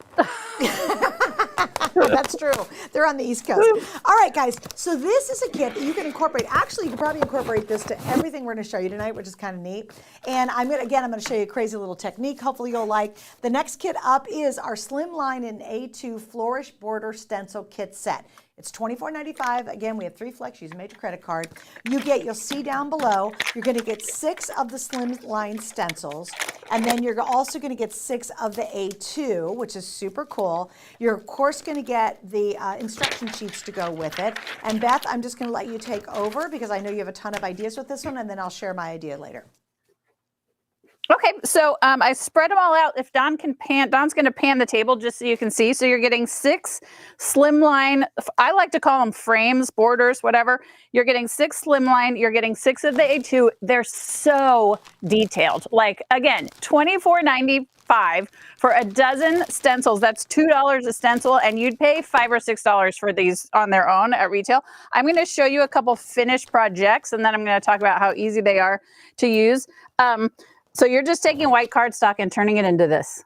That's true. They're on the East Coast. All right, guys. So this is a kit that you can incorporate. Actually, you can probably incorporate this to everything we're going to show you tonight, which is kind of neat. And I'm going to show you a crazy little technique. Hopefully, you'll like. The next kit up is our Slimline in A2 Flourish Border Stencil Kit Set. It's $24.95. Again, we have 3 flex. Use a major credit card. You'll see down below, you're going to get 6 of the Slimline stencils. And then you're also going to get 6 of the A2, which is super cool. You're, of course, going to get the instruction sheets to go with it. And Beth, I'm just going to let you take over because I know you have a ton of ideas with this one, and then I'll share my idea later. Okay, so I spread them all out. If Don can pan, Don's going to pan the table just so you can see. So you're getting 6 Slimline, I like to call them frames, borders, whatever. You're getting 6 Slimline, you're getting 6 of the A2. They're so detailed. Like, again, $24.95 for a dozen stencils. That's $2 a stencil, and you'd pay $5 or $6 for these on their own at retail. I'm going to show you a couple finished projects, and then I'm going to talk about how easy they are to use. So you're just taking white cardstock and turning it into this.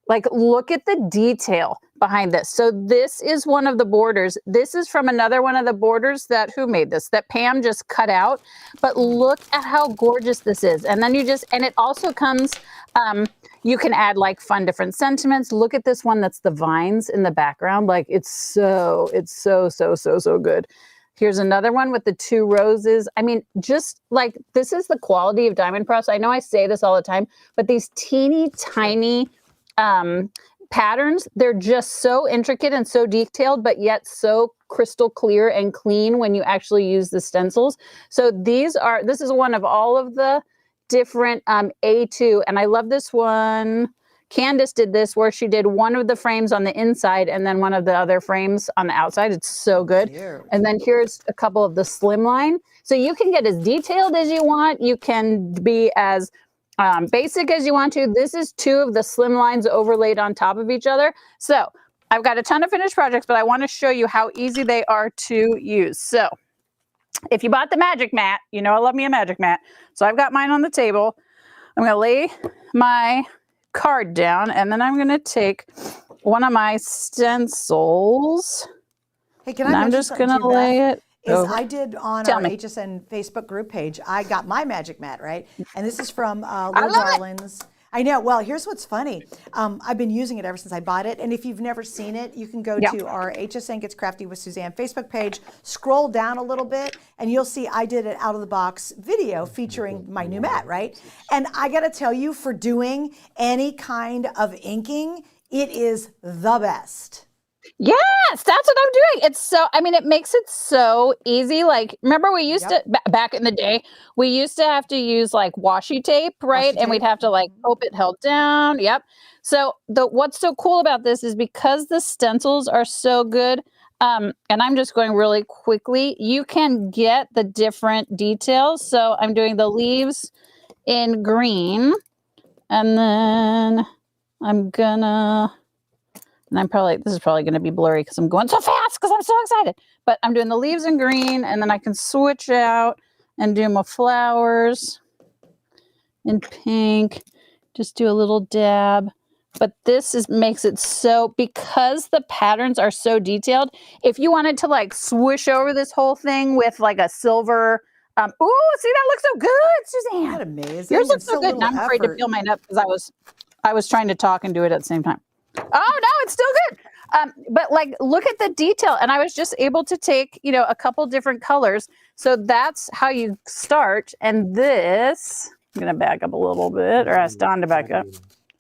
Like, look at the detail behind this. So this is one of the borders. This is from another one of the borders who made this? That Pam just cut out. But look at how gorgeous this is. And then and it also comes, you can add like fun different sentiments. Look at this one that's the vines in the background. Like, it's so good. Here's another one with the 2 roses. I mean, just like, this is the quality of diamond press. I know I say this all the time, but these teeny tiny patterns, they're just so intricate and so detailed, but yet so crystal clear and clean when you actually use the stencils. So this is one of all of the different A2, and I love this one. Candace did this where she did one of the frames on the inside and then one of the other frames on the outside. It's so good. Cute. And then here's a couple of the Slimline. So you can get as detailed as you want. You can be as basic as you want to. This is 2 of the Slimlines overlaid on top of each other. So I've got a ton of finished projects, but I want to show you how easy they are to use. So if you bought the magic mat, you know I love me a magic mat. So I've got mine on the table. I'm going to lay my card down, and then I'm going to take one of my stencils. Hey, can I? I'm just going to lay it. I did on our HSN Facebook group page. I got my magic mat, right? And this is from Little Darlings. I know. Well, here's what's funny. I've been using it ever since I bought it. And if you've never seen it, you can go to our HSN Gets Crafty with Suzanne Facebook page, scroll down a little bit, and you'll see I did an out of the box video featuring my new mat, right? And I got to tell you, for doing any kind of inking, it is the best. Yes, that's what I'm doing. It's so, I mean, it makes it so easy. Like, remember we used to, back in the day, we used to have to use like washi tape, right? Washi And we'd tape. have to like hope it held down. Yep. So what's so cool about this is because the stencils are so good, and I'm just going really quickly, you can get the different details. So I'm doing the leaves in green, and then I'm gonna, and I'm probably, this is probably going to be blurry because I'm going so fast because I'm so excited. But I'm doing the leaves in green, and then I can switch out and do my flowers in pink. Just do a little dab. But this makes it so, because the patterns are so detailed, if you wanted to like swoosh over this whole thing with like a silver, ooh, see, that looks so good, Suzanne. Isn't that amazing? Yours looks It's so good. And I'm afraid to effort. peel mine up because I was trying to talk and do it at the same time. Oh no, it's still good. But like, look at the detail. And I was just able to take, you know, a couple different colors. So that's how you start. And this, I'm going to back up a little bit, or ask Don to back up.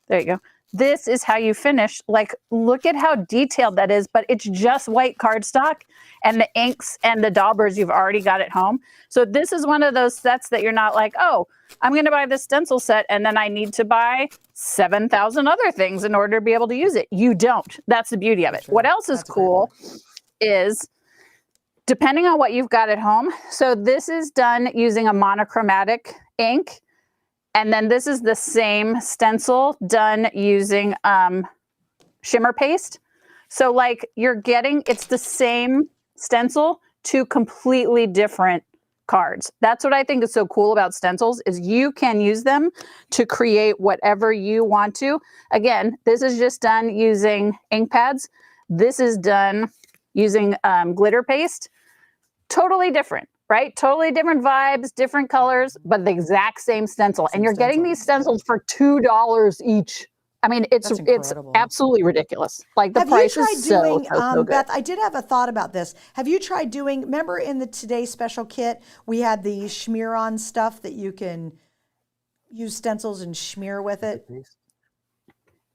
There you go. This is how you finish. Like, look at how detailed that is, but it's just white cardstock, and the inks and the daubers you've already got at home. So this is one of those sets that you're not like, oh, I'm going to buy this stencil set and then I need to buy 7,000 other things in order to be able to use it. You don't. That's the beauty of it. What else is cool is, depending on what you've got at home. So this is done using a monochromatic ink. And then this is the same stencil done using shimmer paste. So like, you're getting, it's the same stencil, two completely different cards. That's what I think is so cool about stencils, is you can use them to create whatever you want to. Again, this is just done using ink pads. This is done using glitter paste. Totally different. Right? Totally different vibes, different colors, but the exact same stencil. And you're getting these stencils for $2 each. I mean, it's absolutely ridiculous. Like, the price is so good. Beth, I did have a thought about this. Have you tried doing, remember in the Today Special kit, we had the smear on stuff that you can use stencils and smear with it?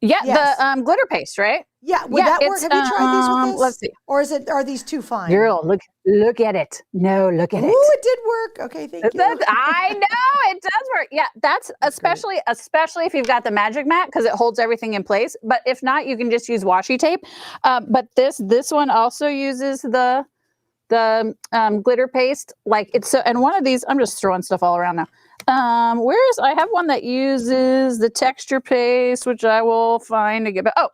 Yeah, the glitter paste, right? Yeah, would that work? Have you tried these with this? Let's see. Or are these too fine? Girl, look at it. No, look at it. Ooh, it did work. Okay, thank you. I know, it does work. Yeah, that's especially if you've got the Magic Mat, because it holds everything in place. But if not, you can just use washi tape. But this one also uses the glitter paste. Like, it's so, and one of these, I'm just throwing stuff all around now. I have one that uses the texture paste, which I will find to get back. Oh,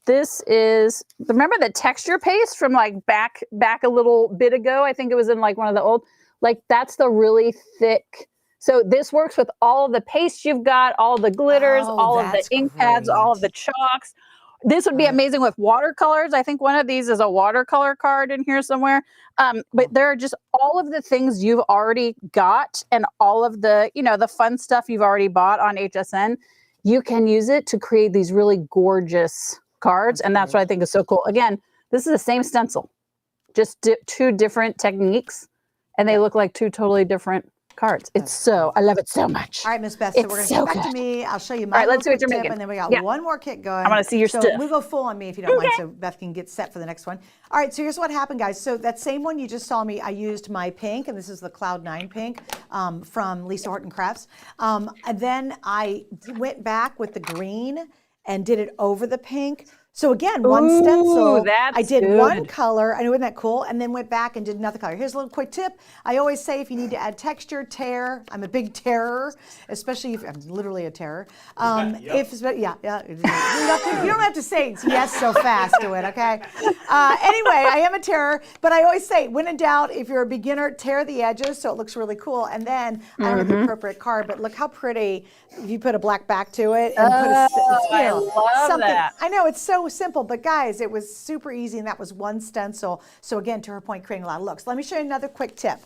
this is, remember the texture paste from like back a little bit ago? I think it was in like one of the old, like, that's the really thick. So this works with all of the paste you've got, all of the glitters, all of the ink pads, all of the chalks. This would be amazing with watercolors. I think one of these is a watercolor card in here somewhere. But there are just all of the things you've already got, and all of the, you know, the fun stuff you've already bought on HSN. You can use it to create these really gorgeous cards. And that's what I think is so cool. Again, this is the same stencil, just two different techniques, and they look like two totally different cards. It's so, I love it so much. All right, Miss Beth, so we're going to come back to me. I'll show you my let's see what you're tip, making. and then we got one more kit going. I want to see your stuff. We'll go full on me if you don't mind, so Beth can get set for the next one. All right, so here's what happened, guys. So that same one you just saw me, I used my pink, and this is the Cloud 9 pink from Lisa Horton Crafts. And then I went back with the green and did it over the pink. So again, one stencil, I did one color, I know, isn't that cool? And then went back and did another color. Here's a little quick tip. I always say if you need to add texture, tear. I'm a big terror, especially if I'm literally a terror. You don't have to say yes so fast to it, okay? Anyway, I am a terror, but I always say, when in doubt, if you're a beginner, tear the edges so it looks really cool. And then I don't have the appropriate card, but look how pretty if you put a black back to it and I love something. that. I know, it's so simple, but guys, it was super easy, and that was one stencil. So again, to her point, creating a lot of looks. Let me show you another quick tip.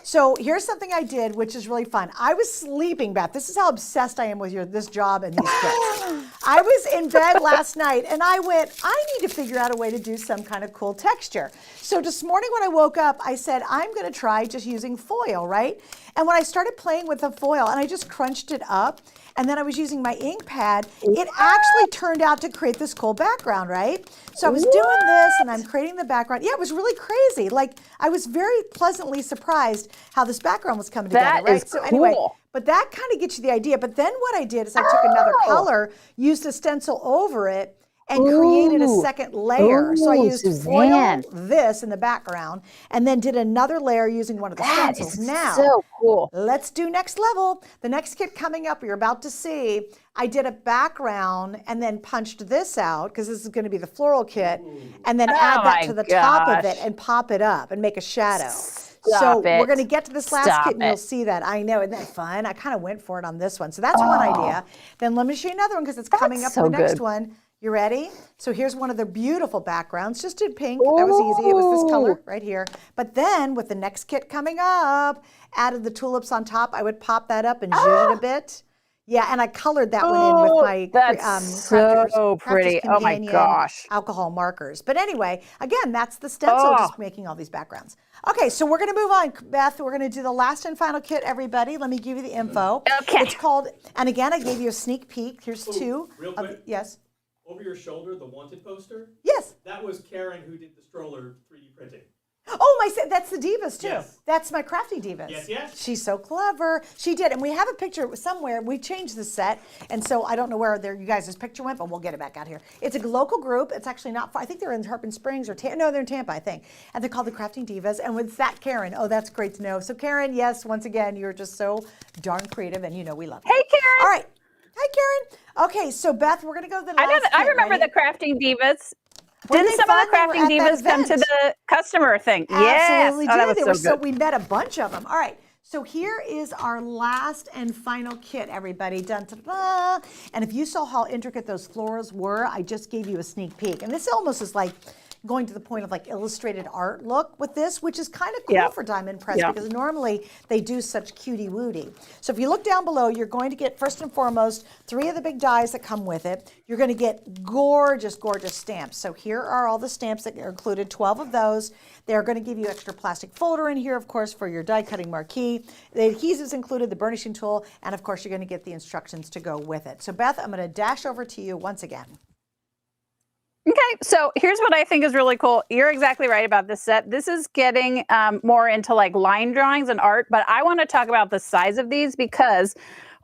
So here's something I did, which is really fun. I was sleeping, Beth. This is how obsessed I am with this job and these kits. I was in bed last night and I went, I need to figure out a way to do some kind of cool texture. So this morning when I woke up, I said, I'm going to try just using foil, right? And when I started playing with the foil and I just crunched it up, and then I was using my ink pad, it actually turned out to create this cool background, right? So I was doing this and I'm creating the background. Yeah, it was really crazy. Like, I was very pleasantly surprised how this background was coming together, right? Is So cool. anyway, but that kind of gets you the idea. But then what I did is I took another color, used a stencil over it, and created a second layer. So I used Suzanne. foil, this in the background, and then did another layer using one of the stencils. Now, so cool. let's do next level. The next kit coming up, you're about to see, I did a background and then punched this out, because this is going to be the floral kit, and then add that to the top of it and pop it up and make a shadow. So we're going to get to this last kit and you'll see that. I know, isn't that fun? I kind of went for it on this one. So that's one idea. Then let me show you another one, because it's coming up in the next one. You ready? So here's one of the beautiful backgrounds. Just did pink. That was easy. It was this color right here. But then with the next kit coming up, added the tulips on top. I would pop that up and zhuzh it a bit. Yeah, and I colored that one in with my so pretty. Oh my gosh. Alcohol markers. But anyway, again, that's the stencil, just making all these backgrounds. Okay, so we're going to move on, Beth. We're going to do the last and final kit, everybody. Let me give you the info. Okay. It's called, and again, I gave you a sneak peek. Here's two. Real quick. Yes. Over your shoulder, the wanted poster. Yes. That was Karen who did the stroller 3D printing. Oh, that's the Divas too. Yes. That's my Crafty Divas. Yes, yes. She's so clever. She did, and we have a picture somewhere. We changed the set, and so I don't know where you guys' picture went, but we'll get it back out here. It's a local group. It's actually not far. I think they're in Tarpon Springs or no, they're in Tampa, I think. And they're called the Crafting Divas. And with that, Karen. Oh, that's great to know. So Karen, yes, once again, you're just so darn creative, and you know we love you. Hey, Karen. All right. Hi, Karen. Okay, so Beth, we're gonna go to the last. I remember the Crafting Divas. Weren't Didn't they some of the fun? They were Crafting at that Divas come to event. the customer thing? Absolutely Yes. Oh, that did. was so good. We met a bunch of them. All right. So here is our last and final kit, everybody. Dun, dun, dun. And if you saw how intricate those florals were, I just gave you a sneak peek. And this almost is like going to the point of like illustrated art look with this, which is kind of cool for Diamond Press because normally they do such cutie wooty. So if you look down below, you're going to get, first and foremost, 3 of the big dies that come with it. You're going to get gorgeous, gorgeous stamps. So here are all the stamps that are included, 12 of those. They're going to give you extra plastic folder in here, of course, for your die cutting marquee. The adhesives included, the burnishing tool, and of course you're going to get the instructions to go with it. So Beth, I'm going to dash over to you once again. Okay, so here's what I think is really cool. You're exactly right about this set. This is getting more into like line drawings and art, but I want to talk about the size of these because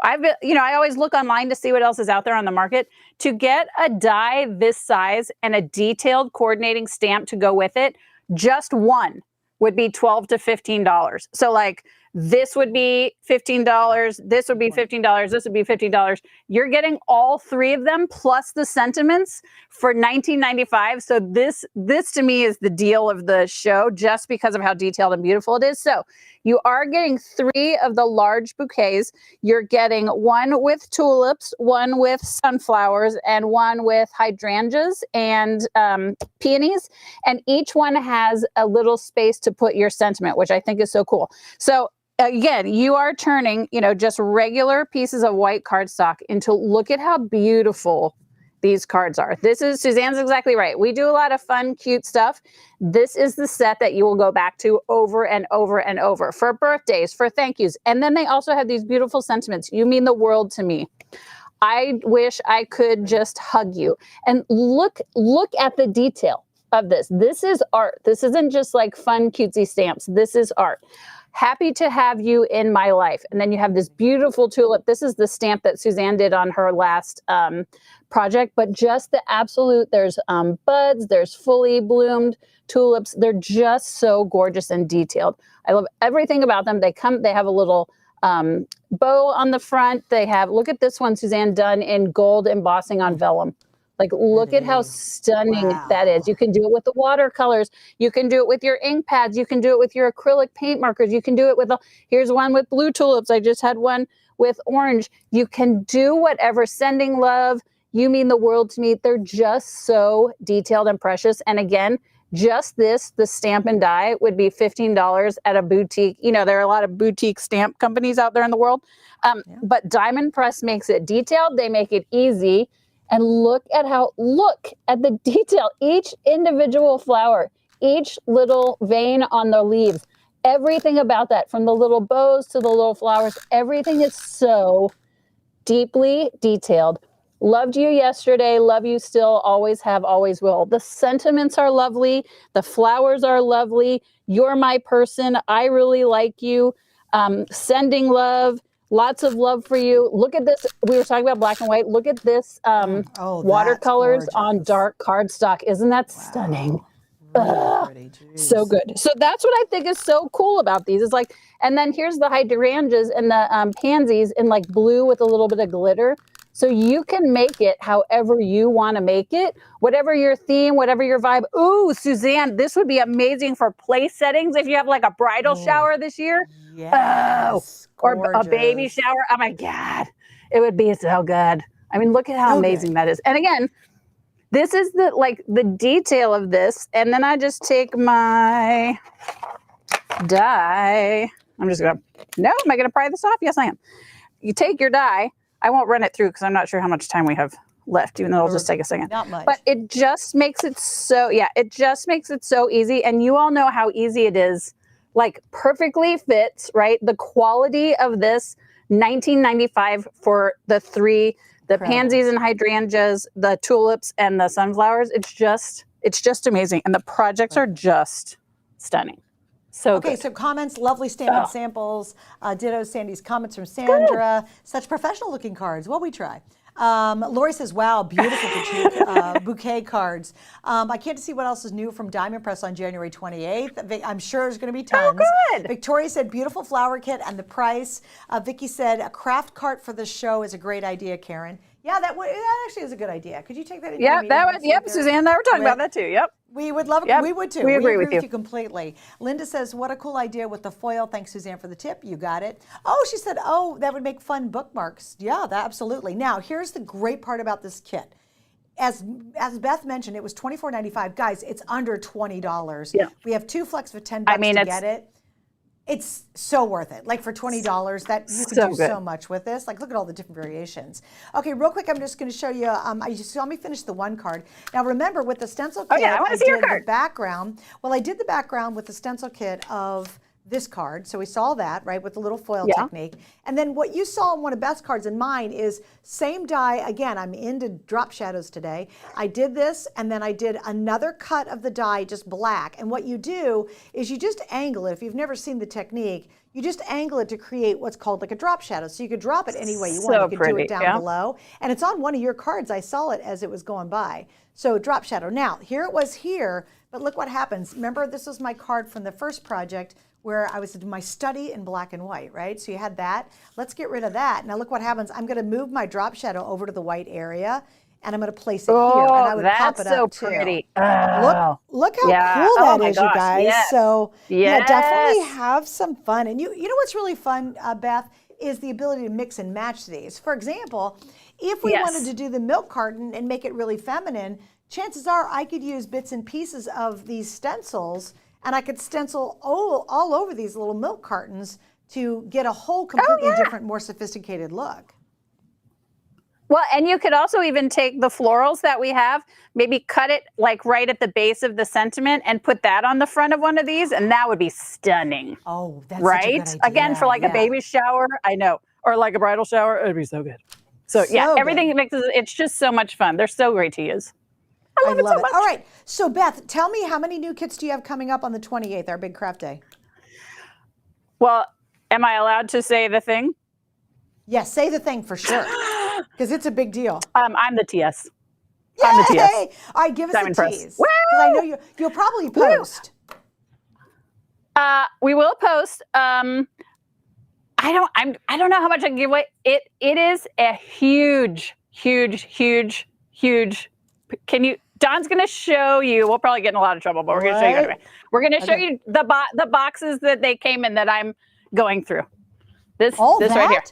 I always look online to see what else is out there on the market. To get a die this size and a detailed coordinating stamp to go with it, just one would be $12 to $15. So like this would be $15, this would be $15, this would be $15. You're getting all 3 of them plus the sentiments for $19.95. So this to me is the deal of the show just because of how detailed and beautiful it is. So you are getting 3 of the large bouquets. You're getting 1 with tulips, 1 with sunflowers, and 1 with hydrangeas and peonies. And each one has a little space to put your sentiment, which I think is so cool. So again, you are turning, just regular pieces of white cardstock into, look at how beautiful these cards are. Suzanne's exactly right. We do a lot of fun, cute stuff. This is the set that you will go back to over and over and over for birthdays, for thank yous. And then they also have these beautiful sentiments. You mean the world to me. I wish I could just hug you. And look at the detail of this. This is art. This isn't just like fun, cutesy stamps. This is art. Happy to have you in my life. And then you have this beautiful tulip. This is the stamp that Suzanne did on her last project, but just the absolute, there's buds, there's fully bloomed tulips. They're just so gorgeous and detailed. I love everything about them. They have a little bow on the front. Look at this one, Suzanne, done in gold embossing on vellum. Like, look at how stunning that is. You can do it with the watercolors. You can do it with your ink pads. You can do it with your acrylic paint markers. You can do it with, here's one with blue tulips. I just had one with orange. You can do whatever. Sending love. You mean the world to me. They're just so detailed and precious. And again, just the stamp and die would be $15 at a boutique. There are a lot of boutique stamp companies out there in the world. But Diamond Press makes it detailed. They make it easy. And look at the detail. Each individual flower, each little vein on the leaves, everything about that, from the little bows to the little flowers, everything is so deeply detailed. Loved you yesterday, love you still, always have, always will. The sentiments are lovely. The flowers are lovely. You're my person. I really like you. Sending love. Lots of love for you. Look at this. We were talking about black and white. Look at this watercolors on dark cardstock. Isn't that stunning? Really pretty. So good. So that's what I think is so cool about these. Is like, and then here's the hydrangeas and the pansies in like blue with a little bit of glitter. So you can make it however you want to make it, whatever your theme, whatever your vibe. Ooh, Suzanne, this would be amazing for place settings if you have like a bridal shower this year. Yes. Or a baby shower. Oh my God. It would be so good. I mean, look at how amazing that is. And again, this is the detail of this. And then I just take my die. Am I going to pry this off? Yes, I am. You take your die. I won't run it through because I'm not sure how much time we have left, even though it'll just take a second. Not much. But it just makes it so, it just makes it so easy. And you all know how easy it is. Like perfectly fits, right? The quality of this, $19.95 for the three, the pansies and hydrangeas, the tulips and the sunflowers. It's just amazing. And the projects are just stunning. So okay, good. so comments, lovely stamping samples. Ditto Sandy's comments from Sandra. Such professional looking cards. Well, we try. Lori says, wow, beautiful bouquet cards. I can't see what else is new from Diamond Press on January 28th. I'm sure there's going to be tons. Oh, good. Victoria said, beautiful flower kit and the price. Vicky said, a craft cart for the show is a great idea, Karen. Yeah, that actually is a good idea. Could you take that into your meeting? Suzanne and I were talking about that too. Yep. We would love it. Yep. We would too. We agree with you completely. Linda says, what a cool idea with the foil. Thanks, Suzanne, for the tip. You got it. Oh, she said, oh, that would make fun bookmarks. Yeah, that absolutely. Now, here's the great part about this kit. As Beth mentioned, it was $24.95. Guys, it's under $20. Yeah. We have two flex for $10 to get it. It's so worth it. Like for $20, that you can do so much with this. Like look at all the different variations. Okay, real quick, I'm just going to show you. You saw me finish the one card. Now remember, with the stencil kit, I want to see your card. The background. Well, I did the background with the stencil kit of this card. So we saw that, right, with the little foil technique. And then what you saw in one of Beth's cards and mine is same die. Again, I'm into drop shadows today. I did this, and then I did another cut of the die, just black. And what you do is you just angle it. If you've never seen the technique, you just angle it to create what's called like a drop shadow. So you could drop it any way you want. You could do it down below. And it's on one of your cards. I saw it as it was going by. So drop shadow. Now, here it was here, but look what happens. Remember, this was my card from the first project where I was in my study in black and white, right? So you had that. Let's get rid of that. Now look what happens. I'm going to move my drop shadow over to the white area, and I'm going to place it here. And I would pop it up too. Pretty. Look how cool that is, you guys. Yes. So yeah, definitely have some fun. And you know what's really fun, Beth, is the ability to mix and match these. For example, if we wanted to do the milk carton and make it really feminine, chances are I could use bits and pieces of these stencils, and I could stencil all over these little milk cartons to get a whole completely different, more sophisticated look. Well, and you could also even take the florals that we have, maybe cut it like right at the base of the sentiment and put that on the front of one of these, and that would be stunning. Oh, that's right? Such a good idea. Again, for like a baby shower, I know, or like a bridal shower, it'd be so good. So yeah, everything it makes it's just so much fun. They're so great to use. I love it so much. All right, so Beth, tell me, how many new kits do you have coming up on the 28th, our big craft day? Well, am I allowed to say the thing? Yes, say the thing for sure, because it's a big deal. I'm the TS. Yay! I'm the TS. All right, give us Diamond a Press. tease, because I know you'll probably post. We will post. I don't know how much I can give away. It is a huge. Can you? Don's going to show you. We'll probably get in a lot of trouble, but we're going to show you anyway. We're going to show you the boxes that they came in that I'm going through. This right here.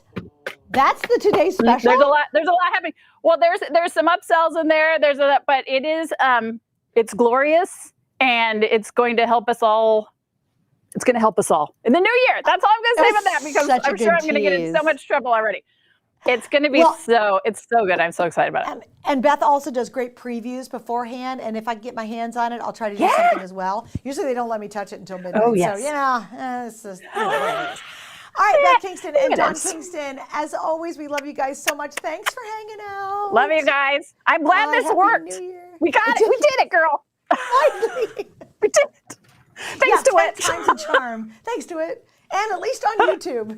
That's the today's special. There's a lot happening. Well, there's some upsells in there. But it is it's glorious, and it's going to help us all. It's going to help us all in the new year. That's all I'm going to say about that, because I'm sure I'm going to get in so much trouble already. It's going to be it's so good. I'm so excited about it. And Beth also does great previews beforehand. And if I can get my hands on it, I'll try to do something as well. Usually they don't let me touch it until midnight. Oh, yes. So, it's just, whatever it is. All right, Beth Kingston and Don Kingston, as always, we love you guys so much. Thanks for hanging out. Love you guys. I'm glad this Happy worked. New Year. We got it. We did it, girl. We did it. Thanks to it. Time's a charm. Thanks to it. And at least on YouTube.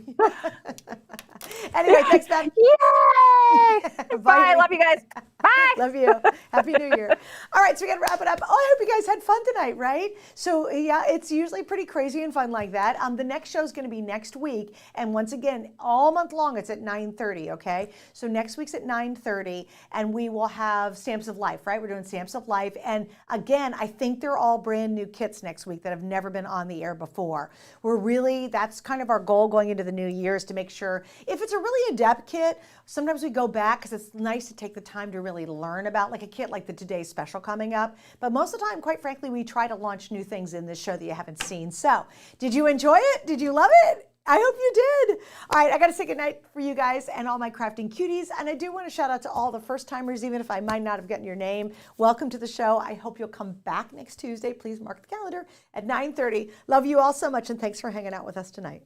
Anyway, thanks, Beth. Yay! Bye. Love you guys. Bye. Love you. Happy New Year. All right, so we got to wrap it up. Oh, I hope you guys had fun tonight, right? So, yeah, it's usually pretty crazy and fun like that. The next show is going to be next week. And once again, all month long, it's at 9:30, okay? So next week's at 9:30, and we will have Stamps of Life, right? We're doing Stamps of Life. And again, I think they're all brand new kits next week that have never been on the air before. That's kind of our goal going into the new year, is to make sure, if it's a really adept kit, sometimes we go back because it's nice to take the time to really learn about like a kit like the Today's Special coming up. But most of the time, quite frankly, we try to launch new things in this show that you haven't seen. So did you enjoy it? Did you love it? I hope you did. All right, I got to say goodnight for you guys and all my crafting cuties. And I do want to shout out to all the first timers, even if I might not have gotten your name. Welcome to the show. I hope you'll come back next Tuesday. Please mark the calendar at 9:30. Love you all so much, and thanks for hanging out with us tonight.